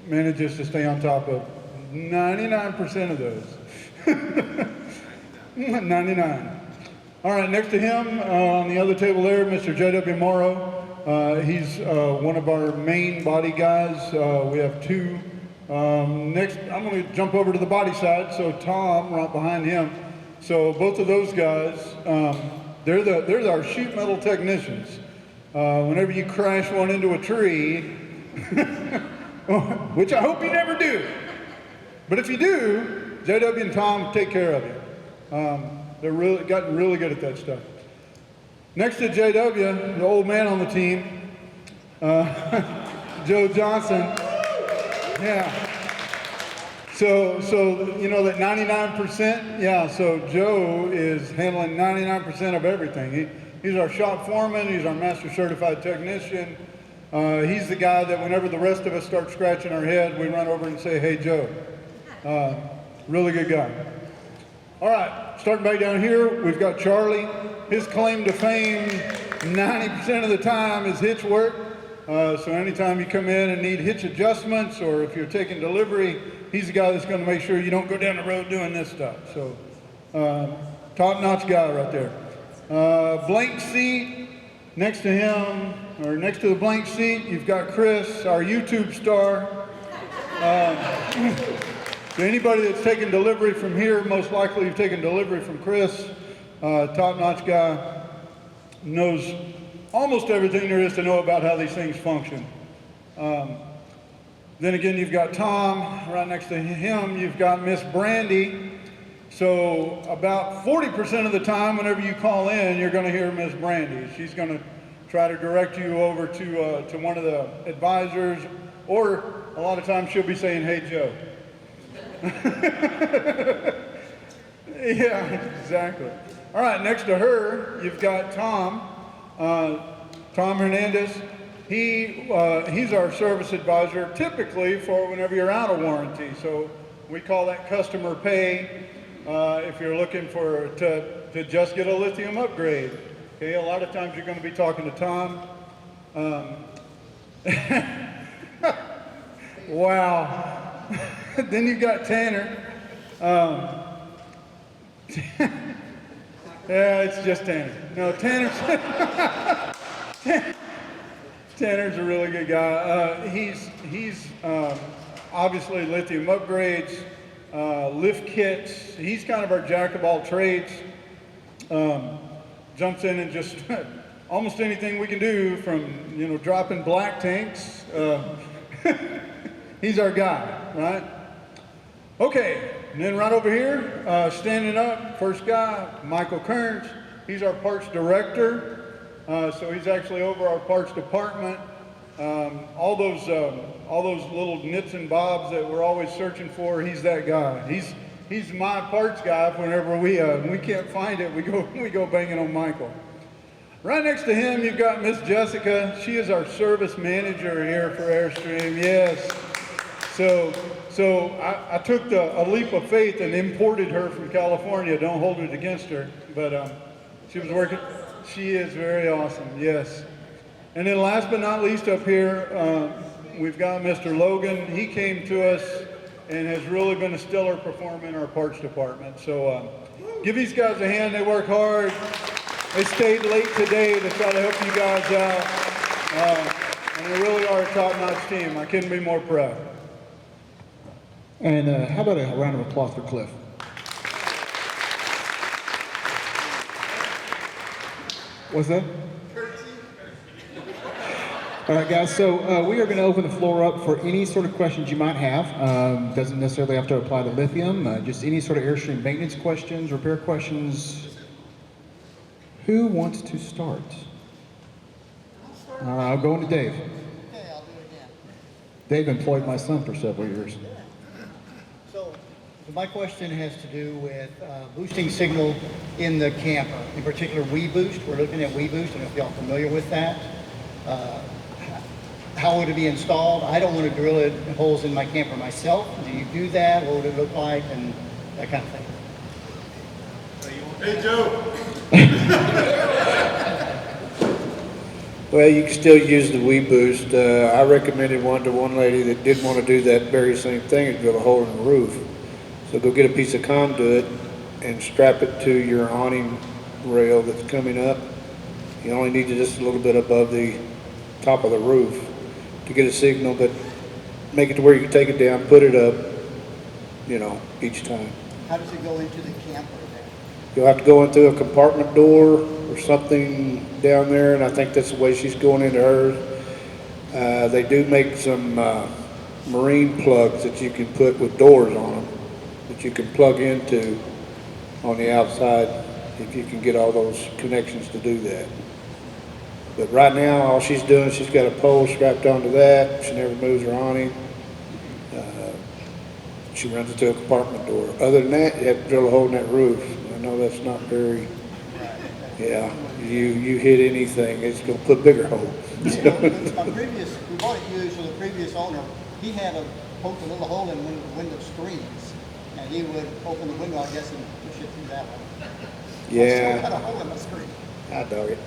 manages to stay on top of 99% of those. 99. All right, next to him on the other table there, Mr. J.W. Morrow. He's one of our main body guys. We have 2. Next, I'm going to jump over to the body side, so Tom right behind him. So both of those guys, they're our sheet metal technicians. Whenever you crash one into a tree, which I hope you never do, but if you do, JW and Tom take care of you. They're gotten really good at that stuff. Next to JW, the old man on the team, Joe Johnson. Yeah. So you know that 99%? Yeah, so Joe is handling 99% of everything. He's our shop foreman, he's our master certified technician. He's the guy that whenever the rest of us start scratching our head, we run over and say, hey, Joe. Really good guy. All right, starting back down here, we've got Charlie. His claim to fame 90% of the time is hitch work. So anytime you come in and need hitch adjustments, or if you're taking delivery, he's the guy that's going to make sure you don't go down the road doing this stuff. So top-notch guy right there. Blank seat, next to him, or next to the blank seat, you've got Chris, our YouTube star. So anybody that's taken delivery from here, most likely you've taken delivery from Chris. Top-notch guy, knows almost everything there is to know about how these things function. Then again, you've got Tom. Right next to him, you've got Miss Brandy. So about 40% of the time, whenever you call in, you're going to hear Miss Brandy. She's going to try to direct you over to one of the advisors, or a lot of times she'll be saying, hey, Joe. Yeah, exactly. All right, next to her, you've got Tom. Tom Hernandez. He's our service advisor typically for whenever you're out of warranty. So we call that customer pay if you're looking to just get a lithium upgrade. Okay, a lot of times you're going to be talking to Tom. Wow. Then you've got Tanner. Yeah, it's just Tanner. No, Tanner's a really good guy. He's obviously lithium upgrades, lift kits. He's kind of our jack of all trades. Jumps in and just almost anything we can do, from dropping black tanks. He's our guy, right? Okay, and then right over here, standing up, first guy, Michael Kearns. He's our parts director, so he's actually over our parts department. All those little nits and bobs that we're always searching for, he's that guy. He's my parts guy. Whenever we can't find it, we go banging on Michael. Right next to him, you've got Miss Jessica. She is our service manager here for Airstream. Yes. So I took a leap of faith and imported her from California. Don't hold it against her, but she was working. She is very awesome. Yes. And then last but not least up here, we've got Mr. Logan. He came to us and has really been a stellar performer in our parts department. So give these guys a hand. They work hard. They stayed late today to try to help you guys out. And they really are a top-notch team. I couldn't be more proud. And how about a round of applause for Cliff? What's that? All right, guys, so we are going to open the floor up for any sort of questions you might have. Doesn't necessarily have to apply to lithium, just any sort of Airstream maintenance questions, repair questions. Who wants to start? I'll go into Dave. Okay, I'll do it again. Dave employed my son for several years. So my question has to do with boosting signal in the camper, in particular WeBoost. We're looking at WeBoost. I don't know if y'all are familiar with that. How would it be installed? I don't want to drill holes in my camper myself. Do you do that? What would it look like? And that kind of thing. Hey, Joe. Well, you can still use the WeBoost. I recommended one to one lady that didn't want to do that very same thing and drill a hole in the roof. So go get a piece of conduit and strap it to your awning rail that's coming up. You only need to just a little bit above the top of the roof to get a signal, but make it to where you can take it down, put it up, each time. How does it go into the camper then? You'll have to go into a compartment door or something down there, and I think that's the way she's going into hers. They do make some marine plugs that you can put with doors on them that you can plug into on the outside if you can get all those connections to do that. But right now, all she's doing, she's got a pole strapped onto that. She never moves her awning. She runs into a compartment door. Other than that, you have to drill a hole in that roof. I know that's not very, you hit anything, it's going to put bigger holes. We bought it used with the previous owner. He had poked a little hole in one of the window screens, and he would open the window, I guess, and push it through that one. Yeah. I still got a hole in my screen. I dug it.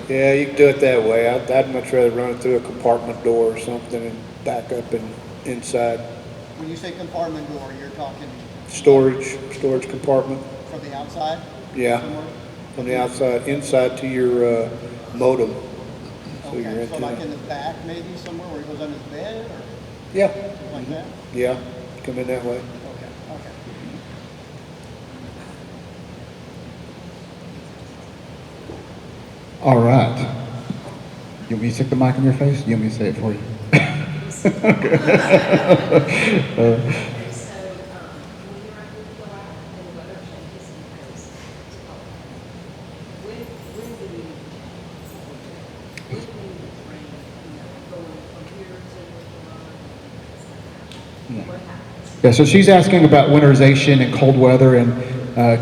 Yeah, you can do it that way. I'd much rather run it through a compartment door or something and back up and inside. When you say compartment door, you're talking Storage compartment. from the outside? Yeah, Somewhere? from the outside, inside to your modem. So your Okay, so like antenna. in the back maybe somewhere where he goes under the bed or Yeah, something like that? yeah, come in that way. Okay, okay. All right. You want me to stick the mic in your face? You want me to say it for you? So, when you're able to go out and the weather changes and goes to cold, when do we train, going from here to what happens? Yeah, so she's asking about winterization and cold weather and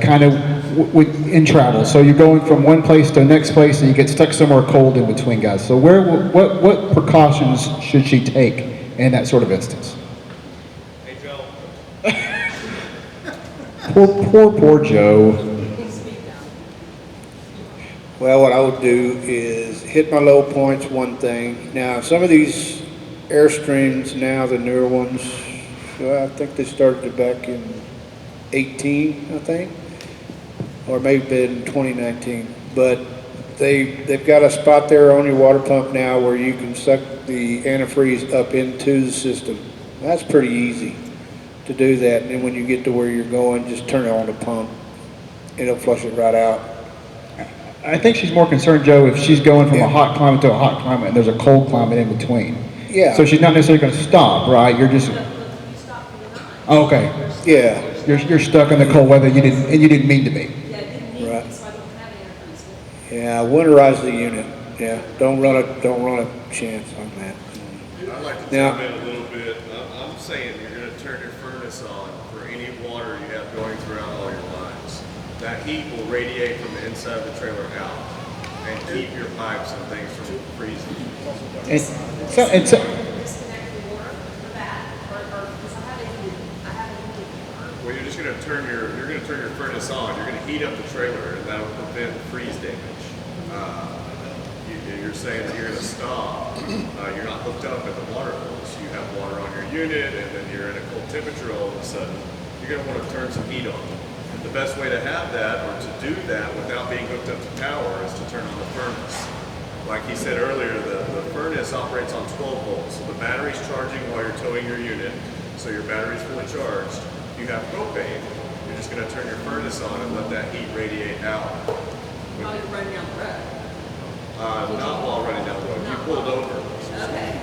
kind of in travel. So you're going from one place to the next place and you get stuck somewhere cold in between, guys. So what precautions should she take in that sort of instance? Hey, Joe. Poor Joe. Well, what I would do is hit my low points, one thing. Now, some of these Airstreams now, the newer ones, well, I think they started back in 18, I think, or maybe been 2019. But they've got a spot there on your water pump now where you can suck the antifreeze up into the system. That's pretty easy to do that. And then when you get to where you're going, just turn it on the pump and it'll flush it right out. I think she's more concerned, Joe, if she's going from a hot climate to a hot climate and there's a cold climate in between. Yeah. So she's not necessarily going to stop, right? You're just. Oh, okay. Yeah. You're stuck in the cold weather. You didn't mean to be. Right. Yeah, winterize the unit. Yeah, don't run a chance on that. I'd like to Now- jump in a little bit. I'm saying you're going to turn your furnace on for any water you have going throughout all your lines. That heat will radiate from the inside of the trailer out and keep your pipes and things from freezing. And so, Well, you're just going to turn your furnace on. You're going to heat up the trailer, and that will prevent freeze damage. You're saying that you're going to stop. You're not hooked up at the water hose. You have water on your unit, and then you're in a cold temperature all of a sudden. You're going to want to turn some heat on. The best way to have that, or to do that without being hooked up to power, is to turn on the furnace. Like he said earlier, the furnace operates on 12 volts. So the battery's charging while you're towing your unit, so your battery's fully charged. You have propane. You're just going to turn your furnace on and let that heat radiate out. While you're running down the road. Not while running down the road. You pulled over. Okay.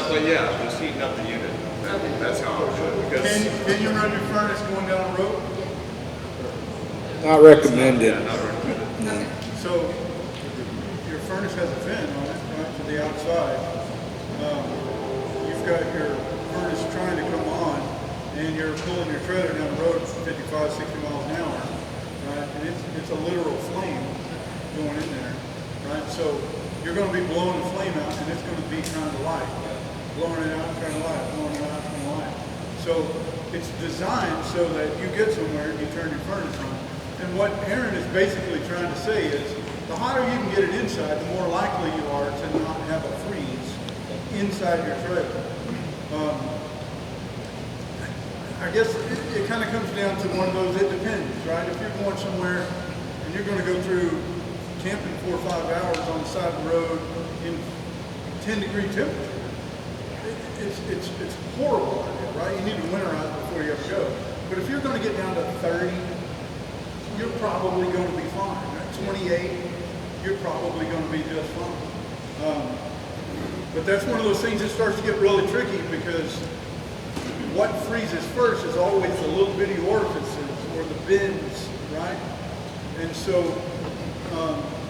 But yeah, just heating up the unit. That's how I would do it. Because Can you run your furnace going down the road? Not recommended. yeah, not recommended. So your furnace has a vent on it, right, to the outside. You've got your furnace trying to come on, and you're pulling your trailer down the road at 55, 60 miles an hour, right? And it's a literal flame going in there, right? So you're going to be blowing the flame out, and it's going to be kind of light. Blowing it out, kind of light, blowing it out, kind of light. So it's designed so that you get somewhere and you turn your furnace on. And what Aaron is basically trying to say is, the hotter you can get it inside, the more likely you are to not have a freeze inside your trailer. I guess it kind of comes down to one of those, it depends, right? If you're going somewhere and you're going to go through camping 4 or 5 hours on the side of the road in 10-degree temperature, it's horrible out there, right? You need to winterize before you ever go. But if you're going to get down to 30, you're probably going to be fine. At 28, you're probably going to be just fine. But that's one of those things that starts to get really tricky, because what freezes first is always the little bitty orifices or the bends, right? And so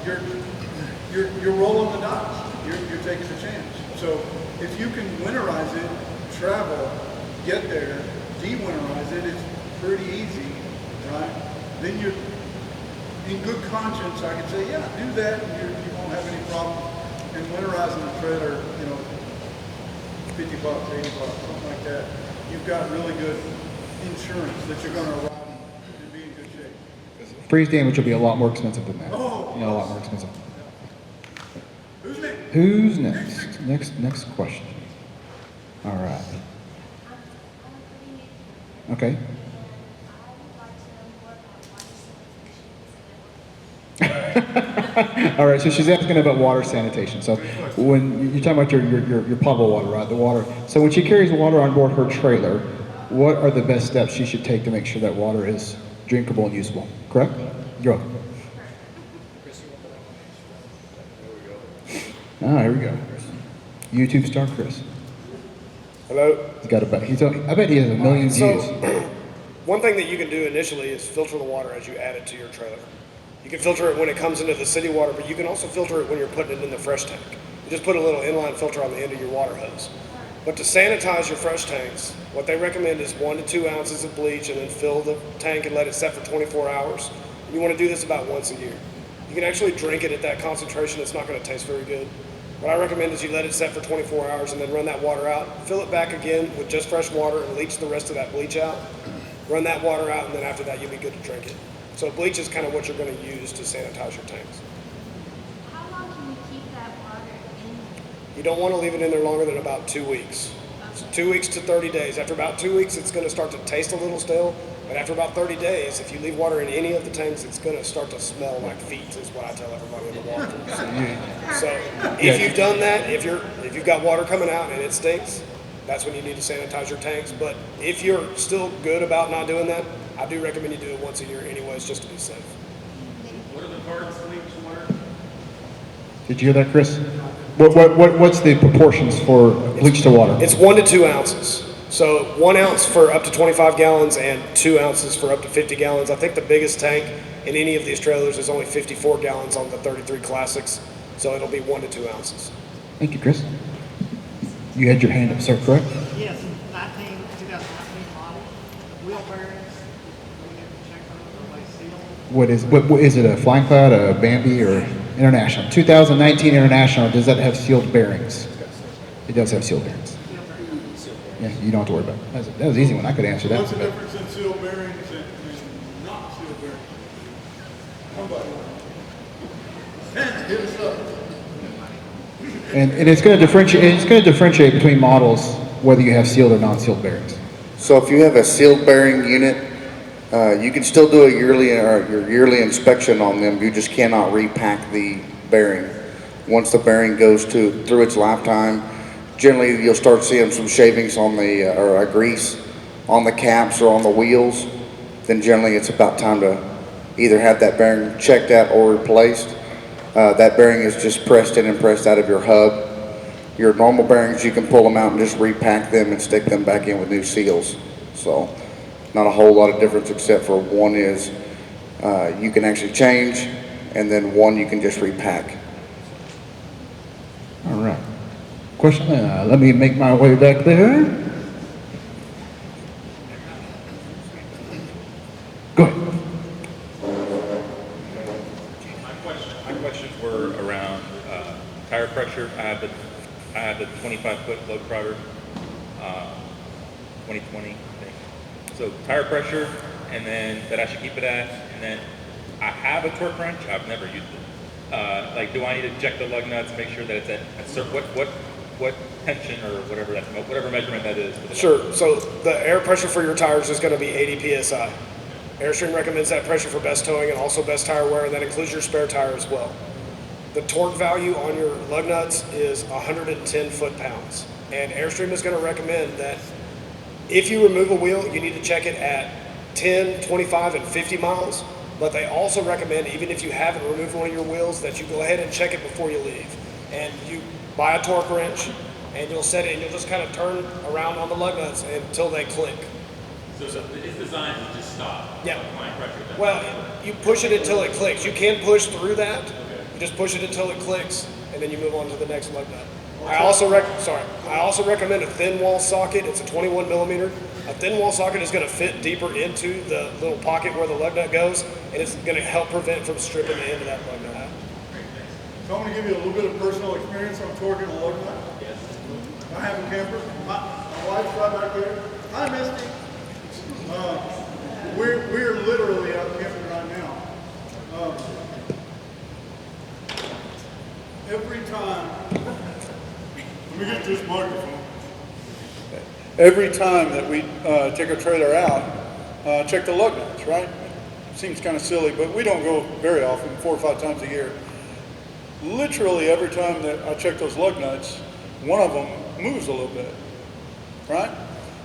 you're rolling the dice. You're taking a chance. So if you can winterize it, travel, get there, de-winterize it, it's pretty easy, right? Then you're in good conscience. I can say, yeah, do that, and you won't have any problem. And winterizing the trailer, $50, $80, something like that. You've got really good insurance that you're going to arrive and be in good shape. freeze damage will be a lot more expensive than that. Oh, a lot more expensive. Who's next? Who's next? Next question. All right. Okay. All right, so she's asking about water sanitation. So when you're talking about your potable water, right? The water. So when she carries water on board her trailer, what are the best steps she should take to make sure that water is drinkable and usable? Correct? You're welcome. Ah, here we go. YouTube star Chris. Hello? He's got I bet he has a million views. One thing that you can do initially is filter the water as you add it to your trailer. You can filter it when it comes into the city water, but you can also filter it when you're putting it in the fresh tank. You just put a little inline filter on the end of your water hose. But to sanitize your fresh tanks, what they recommend is 1 to 2 ounces of bleach and then fill the tank and let it set for 24 hours. You want to do this about once a year. You can actually drink it at that concentration. It's not going to taste very good. What I recommend is you let it set for 24 hours and then run that water out. Fill it back again with just fresh water and leach the rest of that bleach out. Run that water out, and then after that, you'll be good to drink it. So bleach is kind of what you're going to use to sanitize your tanks. How long can you keep that water in there? You don't want to leave it in there longer than about 2 weeks. So 2 weeks to 30 days. After about 2 weeks, it's going to start to taste a little stale. But after about 30 days, if you leave water in any of the tanks, it's going to start to smell like feet, is what I tell everybody in the water. So if you've done that, if you've got water coming out and it stinks, that's when you need to sanitize your tanks. But if you're still good about not doing that, I do recommend you do it once a year anyways, just to be safe. What are the parts of bleach water? Did you hear that, Chris? What's the proportions for bleach to water? It's 1 to 2 ounces. So 1 ounce for up to 25 gallons and 2 ounces for up to 50 gallons. I think the biggest tank in any of these trailers is only 54 gallons on the 33 Classics. So it'll be 1 to 2 ounces. Thank you, Chris. You had your hand up, sir, correct? Yes, 2019 model, wheel bearings, we get to check those, are they sealed? What is it, a Flying Cloud, a Bambi, or International? 2019 International, does that have sealed bearings? It does have sealed bearings. Yeah, you don't have to worry about it. That was an easy one. I could answer that. What's the difference in sealed bearings and not sealed bearings? Somebody. Hit us up. And it's going to differentiate. It's going to differentiate between models whether you have sealed or non-sealed bearings. So if you have a sealed bearing unit, you can still do a your yearly inspection on them. You just cannot repack the bearing. Once the bearing goes through its lifetime, generally you'll start seeing some shavings on the or grease on the caps or on the wheels. Then generally it's about time to either have that bearing checked out or replaced. That bearing is just pressed in and pressed out of your hub. Your normal bearings, you can pull them out and just repack them and stick them back in with new seals. So not a whole lot of difference, except for one is you can actually change, and then one you can just repack. All right. Question. Let me make my way back there. Go ahead. My questions were around tire pressure. I have the 25-foot load crowder, 2020, I think. So tire pressure, and then that I should keep it at, and then I have a torque wrench. I've never used it. Like, do I need to check the lug nuts, make sure that it's at certain, what tension or whatever measurement that is? Sure. So the air pressure for your tires is going to be 80 psi. Airstream recommends that pressure for best towing and also best tire wear, and that includes your spare tire as well. The torque value on your lug nuts is 110 foot-pounds, and Airstream is going to recommend that if you remove a wheel, you need to check it at 10, 25, and 50 miles, but they also recommend, even if you haven't removed one of your wheels, that you go ahead and check it before you leave. And you buy a torque wrench, and you'll set it, and you'll just kind of turn around on the lug nuts until they click. So it's designed to just stop. Yeah. Applying pressure. Well, you push it until it clicks. You can push through that. You just push it until it clicks, and then you move on to the next lug nut. I also recommend a thin wall socket. It's a 21 millimeter. A thin wall socket is going to fit deeper into the little pocket where the lug nut goes, and it's going to help prevent from stripping the end of that lug nut out. So I'm going to give you a little bit of personal experience on torquing a lug nut. Yes. I have a camper. My wife's right back there. Hi, Misty. We're literally out camping right now. Every time, let me get this microphone. Every time that we take a trailer out, check the lug nuts, right? Seems kind of silly, but we don't go very often, 4 or 5 times a year. Literally every time that I check those lug nuts, one of them moves a little bit, right?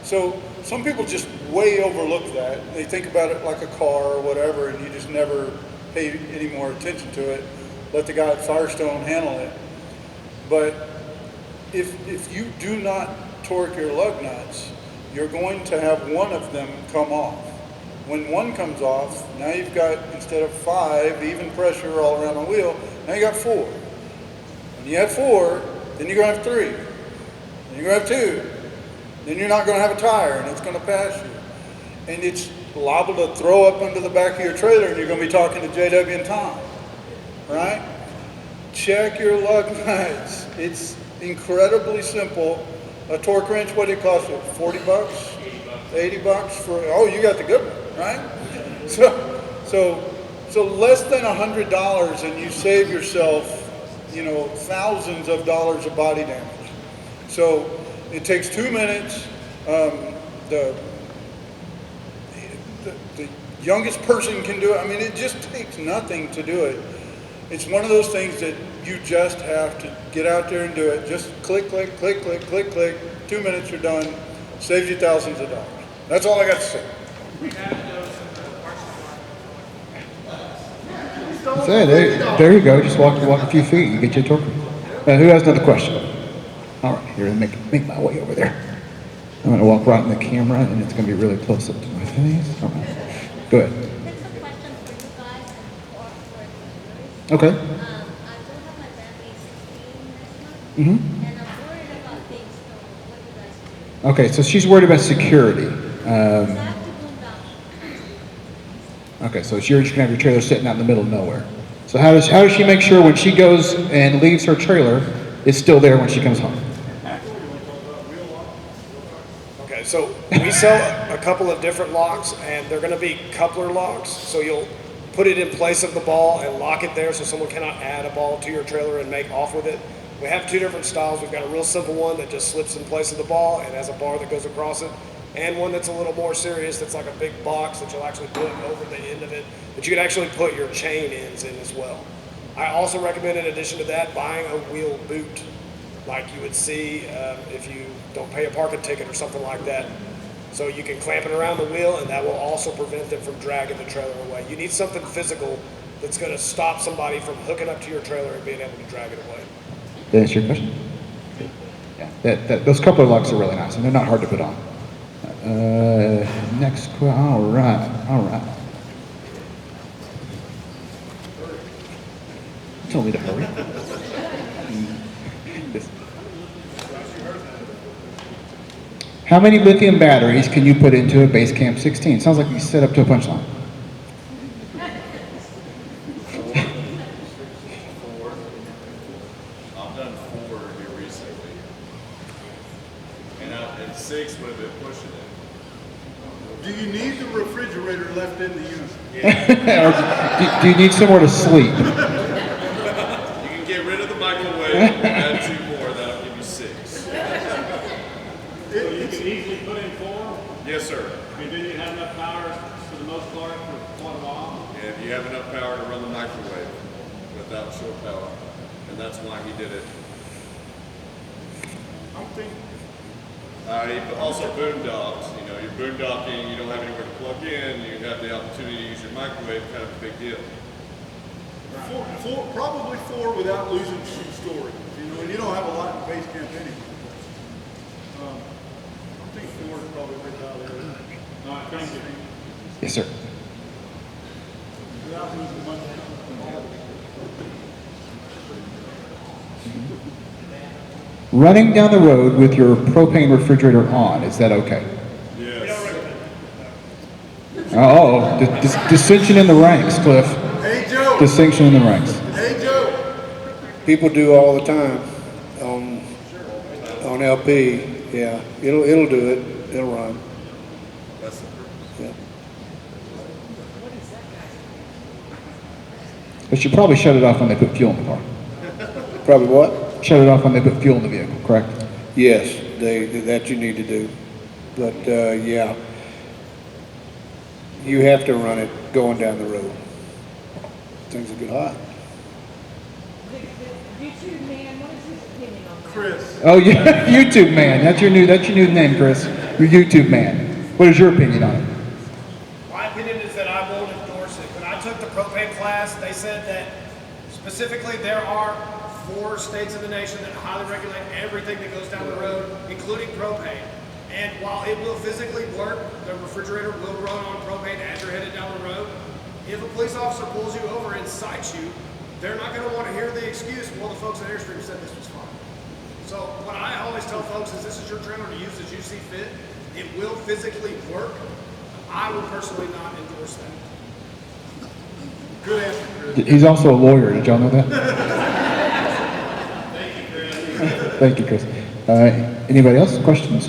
So some people just way overlook that. They think about it like a car or whatever, and you just never pay any more attention to it. Let the guy at Firestone handle it. But if you do not torque your lug nuts, you're going to have one of them come off. When one comes off, now you've got, instead of 5 even pressure all around the wheel, now you got 4. When you have 4, then you're going to have 3. Then you're gonna have two. Then you're not gonna have a tire and it's gonna pass you. And it's liable to throw up under the back of your trailer and you're gonna be talking to JW and Tom, right? Check your lug nuts. It's incredibly simple. A torque wrench, what did it cost you? 40 bucks? 80 bucks for, oh, you got the good one, right? So less than $100 and you save yourself, you know, thousands of dollars of body damage. So it takes 2 minutes. The youngest person can do it. I mean, it just takes nothing to do it. It's one of those things that you just have to get out there and do it. Just click, click, click, click, click, click. 2 minutes, you're done. Saves you thousands of dollars. That's all I got to say. So there you go. Just walk a few feet. You get your torque. Who has another question? All right, here, make my way over there. I'm going to walk right in the camera, and it's going to be really close up to my face. All right. Go ahead. It's a question for you guys and for Okay. I don't have my battery 16 this month, Mm-hmm. and I'm worried about things. So what do you guys do? Okay, so she's worried about security. So I have to go down. Okay, so you're just gonna have your trailer sitting out in the middle of nowhere. So how does she make sure when she goes and leaves her trailer, it's still there when she comes home? Okay, so we sell a couple of different locks, and they're going to be coupler locks. So you'll put it in place of the ball and lock it there so someone cannot add a ball to your trailer and make off with it. We have two different styles. We've got a real simple one that just slips in place of the ball and has a bar that goes across it, and one that's a little more serious that's like a big box that you'll actually put over the end of it, but you can actually put your chain ends in as well. I also recommend, in addition to that, buying a wheel boot like you would see if you don't pay a parking ticket or something like that. So you can clamp it around the wheel, and that will also prevent them from dragging the trailer away. You need something physical that's going to stop somebody from hooking up to your trailer and being able to drag it away. Did that answer your question? Yeah. Those coupler locks are really nice, and they're not hard to put on. Next question. All right. Tell me to hurry. How many lithium batteries can you put into a Base Camp 16? Sounds like you set up to a punchline. I've done 4 here recently, and 6 would have been pushing it. Do you need the refrigerator left in the unit? Do you need somewhere to sleep? You can get rid of the microwave and add 2 more, that'll give you 6. So you can easily put in 4? Yes, sir. And then you have enough power for the most part for quite a while? And you have enough power to run the microwave without shore power, and that's why he did it. I'm thinking. He also boondocked. You know, you're boondocking, you don't have anywhere to plug in, you have the opportunity to use your microwave, kind of a big deal. Probably 4 without losing some storage. You know, and you don't have a lot in base camp anyway. I think 4 is probably a bit out there. All right, thank you. Yes, sir. Without losing money. Running down the road with your propane refrigerator on, is that okay? Yes. Dissension in the ranks, Cliff. Hey, Joe. Distinction in the ranks. Hey, Joe. People do all the time on LP. Yeah, it'll do it. It'll run. Yeah. They should probably shut it off when they put fuel in the car. Probably what? Shut it off when they put fuel in the vehicle, correct? Yes, that you need to do. But yeah, you have to run it going down the road. Things will get hot. YouTube man, what is his opinion on that? Chris. Oh yeah, YouTube man. That's your new name, Chris. Your YouTube man. What is your opinion on it? My opinion is that I won't endorse it. When I took the propane class, they said that specifically there are 4 states in the nation that highly regulate everything that goes down the road, including propane. And while it will physically work, the refrigerator will run on propane as you're headed down the road. If a police officer pulls you over and cites you, they're not going to want to hear the excuse, well, the folks at Airstream said this was fine. So what I always tell folks is this is your trailer to use as you see fit. It will physically work. I would personally not endorse that. Good answer, Chris. He's also a lawyer. Did y'all know that? Thank you, Chris. Thank you, Chris. Anybody else? Questions?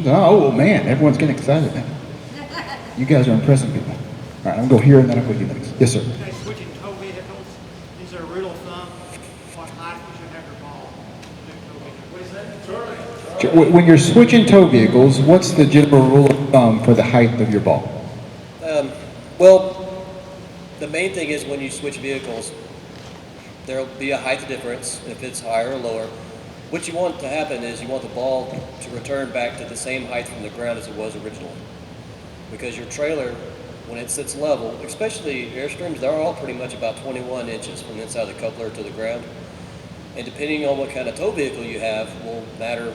Oh, man, everyone's getting excited now. You guys are impressing people. All right, I'm going to go here and then I'll go to you next. Yes, sir. Okay, switching tow vehicles, these are a rule of thumb, what height you should have your ball to do tow vehicle. What is that? When you're switching tow vehicles, what's the general rule of thumb for the height of your ball? Well, the main thing is when you switch vehicles, there'll be a height difference if it's higher or lower. What you want to happen is you want the ball to return back to the same height from the ground as it was originally. Because your trailer, when it sits level, especially Airstreams, they're all pretty much about 21 inches from the inside of the coupler to the ground. And depending on what kind of tow vehicle you have will matter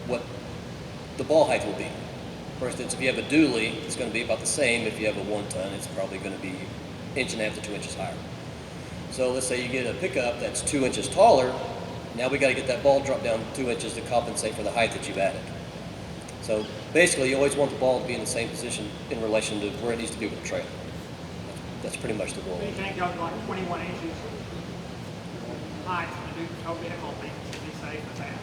what the ball height will be. For instance, if you have a dually, it's going to be about the same. If you have a 1 ton, it's probably going to be 1.5 inches to 2 inches higher. So let's say you get a pickup that's 2 inches taller. Now we got to get that ball dropped down 2 inches to compensate for the height that you've added. So basically, you always want the ball to be in the same position in relation to where it needs to be with the trailer. That's pretty much the rule. You can't go to like 21 inches height to do tow vehicle things to be safe with that.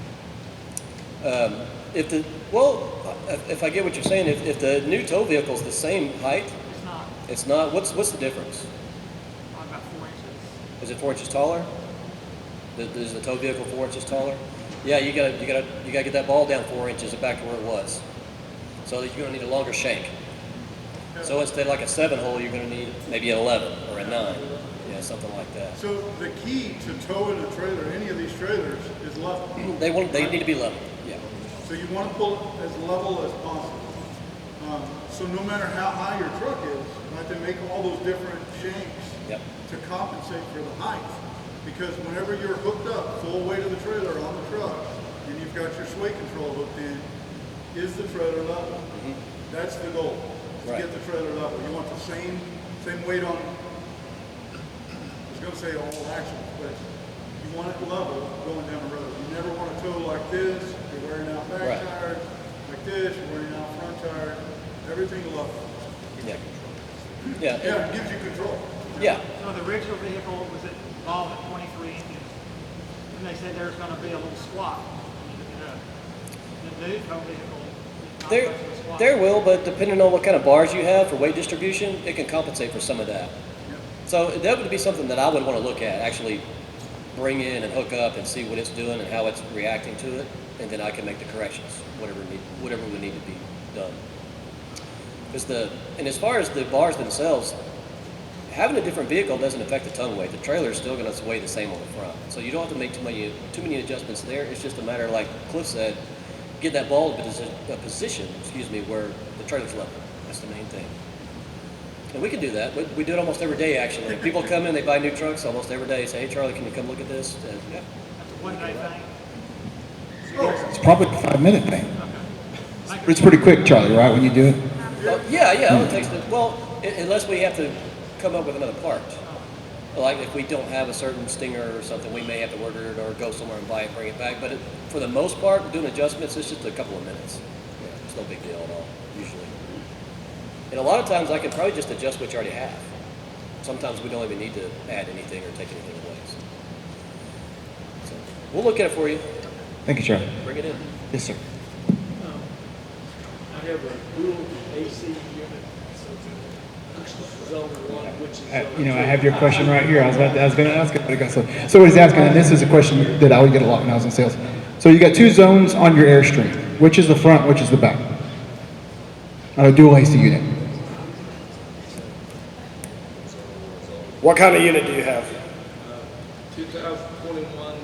If I get what you're saying, if the new tow vehicle is the same height, It's not, it's not. What's the difference? probably about 4 inches. Is it 4 inches taller? Is the tow vehicle 4 inches taller? Yeah, you gotta get that ball down 4 inches and back to where it was. So that you're gonna need a longer shank. So instead of like a 7-hole, you're gonna need maybe an 11 or a 9. Yeah, something like that. So the key to towing a trailer, any of these trailers, is level. They need to be level. Yeah. So you want to pull it as level as possible. So no matter how high your truck is, right, they make all those different shanks to compensate for the height. Because whenever you're hooked up, full weight of the trailer on the truck, and you've got your sway control hooked in, is the trailer level? That's the goal, to get the trailer level. You want the same weight on, I was going to say all axles, but you want it level going down the road. You never want to tow like this, you're wearing out back tires, like this, you're wearing out front tires, everything level. Yeah, it gives you control. Yeah. So the original vehicle was involved at 23 inches. And they said there's going to be a little squat. The new tow vehicle is not supposed to squat. There will, but depending on what kind of bars you have for weight distribution, it can compensate for some of that. So that would be something that I would want to look at, actually bring in and hook up and see what it's doing and how it's reacting to it, and then I can make the corrections, whatever would need to be done. And as far as the bars themselves, having a different vehicle doesn't affect the tongue weight. The trailer is still going to weigh the same on the front. So you don't have to make too many adjustments there. It's just a matter, like Cliff said, get that ball in a position, where the trailer's level. That's the main thing. And we can do that. We do it almost every day, actually. People come in, they buy new trucks almost every day. Say, hey, Charlie, can you come look at this? And, That's a one-day thing. It's probably a 5-minute thing. It's pretty quick, Charlie, right, when you do it? Yeah. It takes unless we have to come up with another part. Like if we don't have a certain stinger or something, we may have to order it or go somewhere and buy it, bring it back. But for the most part, doing adjustments, it's just a couple of minutes. Yeah, it's no big deal at all, usually. And a lot of times I can probably just adjust what you already have. Sometimes we don't even need to add anything or take anything away. So we'll look at it for you. Thank you, Charlie. Bring it in. Yes, sir. I have a dual AC unit, zone 1, which is I have your question right here. I was going to ask it. So what he's asking, and this is a question that I would get a lot when I was in sales. So you got 2 zones on your Airstream. Which is the front, which is the back? A dual AC unit. What kind of unit do you have? 2021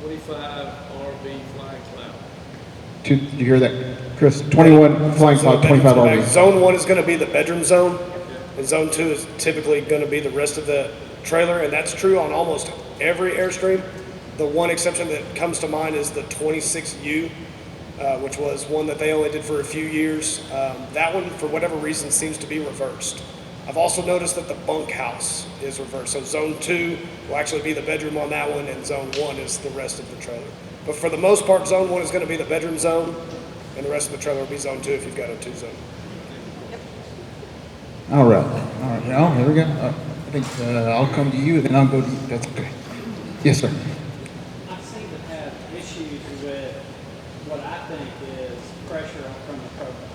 25 RV Flying Cloud. Did you hear that, Chris? 21 Flying Cloud, 25 RV. Zone 1 is going to be the bedroom zone, and Zone 2 is typically going to be the rest of the trailer, and that's true on almost every Airstream. The one exception that comes to mind is the 26U, which was one that they only did for a few years. That one, for whatever reason, seems to be reversed. I've also noticed that the bunkhouse is reversed. So Zone 2 will actually be the bedroom on that one, and Zone 1 is the rest of the trailer. But for the most part, zone 1 is going to be the bedroom zone, and the rest of the trailer will be zone 2 if you've got a 2 zone. All right, Al, here we go. I think I'll come to you, and then I'll go to you. That's okay. Yes, sir. I seem to have issues with what I think is pressure from the propane.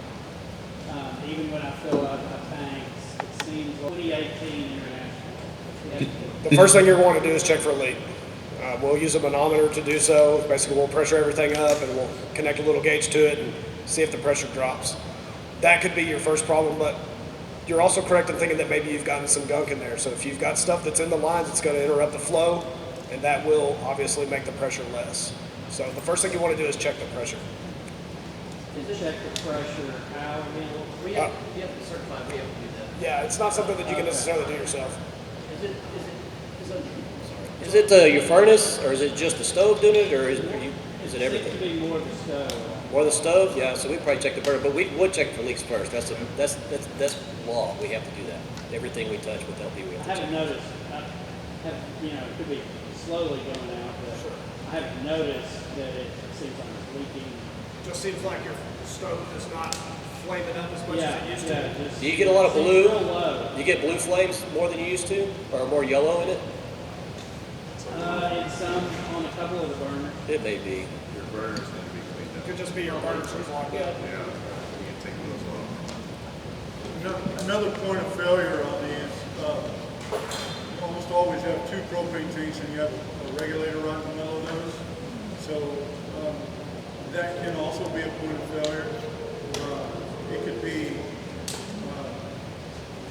Even when I fill up my tanks, it seems 2018 international. The first thing you're going to do is check for a leak. We'll use a manometer to do so. Basically, we'll pressure everything up and we'll connect a little gauge to it and see if the pressure drops. That could be your first problem, but you're also correct in thinking that maybe you've gotten some gunk in there. So if you've got stuff that's in the lines, it's going to interrupt the flow, and that will obviously make the pressure less. So the first thing you want to do is check the pressure. To check the pressure, how we have to certify we have to do that. Yeah, it's not something that you can necessarily do yourself. Is it your furnace, or is it just the stove doing it, or is it everything? It seems to be more the stove. More the stove? Yeah, so we probably check the burner, but we would check for leaks first. That's law. We have to do that. Everything we touch with LP, we have to I check. haven't noticed, it could be slowly going out, but I haven't noticed that it seems like it's leaking. Just seems like your stove is not flaming up as much as it used to. Do you get a lot of blue? Real low. You get blue flames more than you used to, or more yellow in it? In some, on a couple of the burners. It may be. Your burner's going to be cleaned up. It could just be your burners are locked up. Yeah, you can take those off. Another point of failure on these, you almost always have 2 propane tanks and you have a regulator right in the middle of those. So that can also be a point of failure. It could be,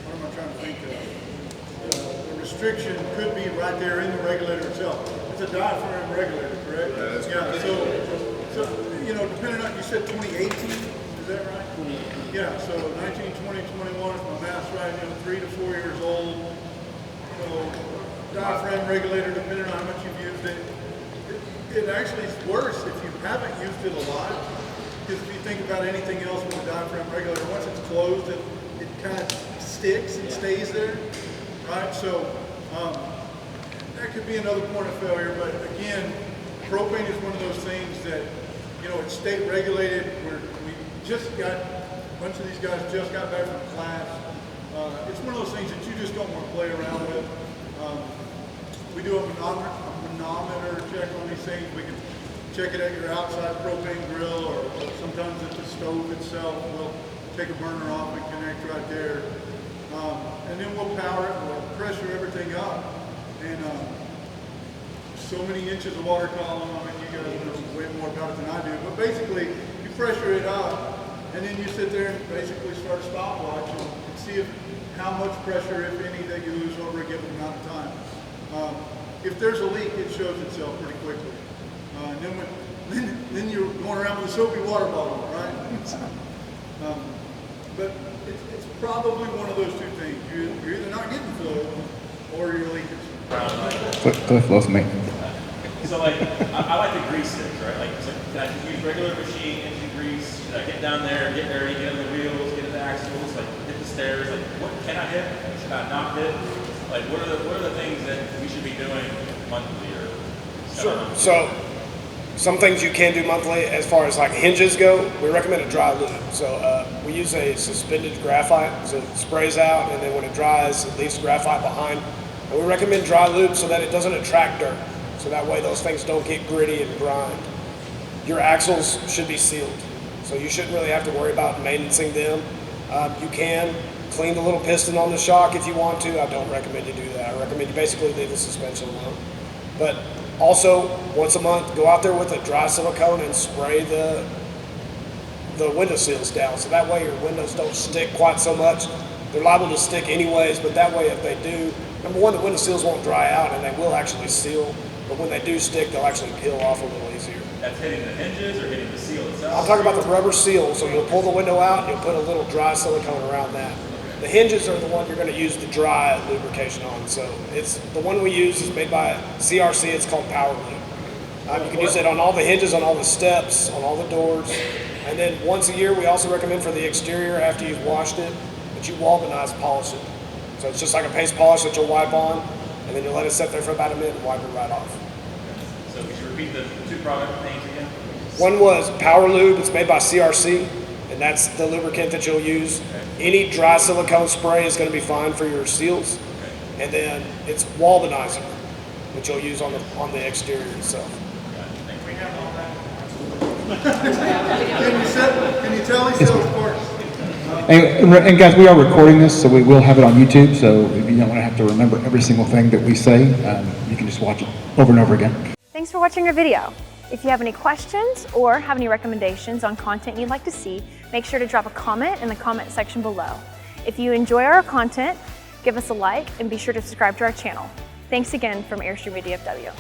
what am I trying to think of? The restriction could be right there in the regulator itself. It's a diaphragm regulator, correct? Yeah, so depending on, you said 2018, is that right? 2018. Yeah, so 19, 20, 21, if my math's right, 3 to 4 years old. So diaphragm regulator, depending on how much you've used it. It actually is worse if you haven't used it a lot. Because if you think about anything else with a diaphragm regulator, once it's closed, it kind of sticks and stays there. Right, so that could be another point of failure, but again, propane is one of those things that, it's state regulated. We just got, a bunch of these guys just got back from class. It's one of those things that you just don't want to play around with. We do a manometer check on these things. We can check it at your outside propane grill, or sometimes at the stove itself. We'll take a burner off and connect right there. And then we'll power it, we'll pressure everything up, and so many inches of water column. I mean, you guys know way more about it than I do, but basically you pressure it up, and then you sit there and basically start a stopwatch and see how much pressure, if any, that you lose over a given amount of time. If there's a leak, it shows itself pretty quickly. And then you're going around with a soapy water bottle, right? But it's probably one of those 2 things. You're either not getting flow or you're leaking. Cliff loves me. So I like the grease things, right? So can I just use regular machine, engine grease? Should I get down there, get dirty, get on the wheels, get in the axles, hit the stairs? What can I hit? Should I not hit? What are the things that we should be doing monthly or? Sure. So some things you can do monthly as far as hinges go, we recommend a dry lube. So we use a suspended graphite, so it sprays out, and then when it dries, it leaves graphite behind. And we recommend dry lube so that it doesn't attract dirt. So that way those things don't get gritty and grind. Your axles should be sealed. So you shouldn't really have to worry about maintaining them. You can clean the little piston on the shock if you want to. I don't recommend you do that. I recommend you basically leave the suspension alone. But also, once a month, go out there with a dry silicone and spray the window seals down. So that way your windows don't stick quite so much. They're liable to stick anyways, but that way if they do, number one, the window seals won't dry out and they will actually seal. But when they do stick, they'll actually peel off a little easier. That's hitting the hinges or hitting the seal itself? I'm talking about the rubber seal. So you'll pull the window out and you'll put a little dry silicone around that. The hinges are the one you're going to use the dry lubrication on. So it's the one we use is made by CRC. It's called Power Lube. You can use it on all the hinges, on all the steps, on all the doors. And then once a year, we also recommend for the exterior after you've washed it that you Walbanize polish it. So it's just like a paste polish that you'll wipe on, and then you'll let it sit there for about a minute and wipe it right off. So we should repeat the 2 product names again? One was Power Lube. It's made by CRC, and that's the lubricant that you'll use. Any dry silicone spray is going to be fine for your seals. And then it's Walbenizer, which you'll use on the exterior itself. Can you tell me so, of course? And guys, we are recording this, so we will have it on YouTube, so if you don't want to have to remember every single thing that we say, you can just watch it over and over again. Thanks for watching our video. If you have any questions or have any recommendations on content you'd like to see, make sure to drop a comment in the comment section below. If you enjoy our content, give us a like and be sure to subscribe to our channel. Thanks again from Airstream of DFW.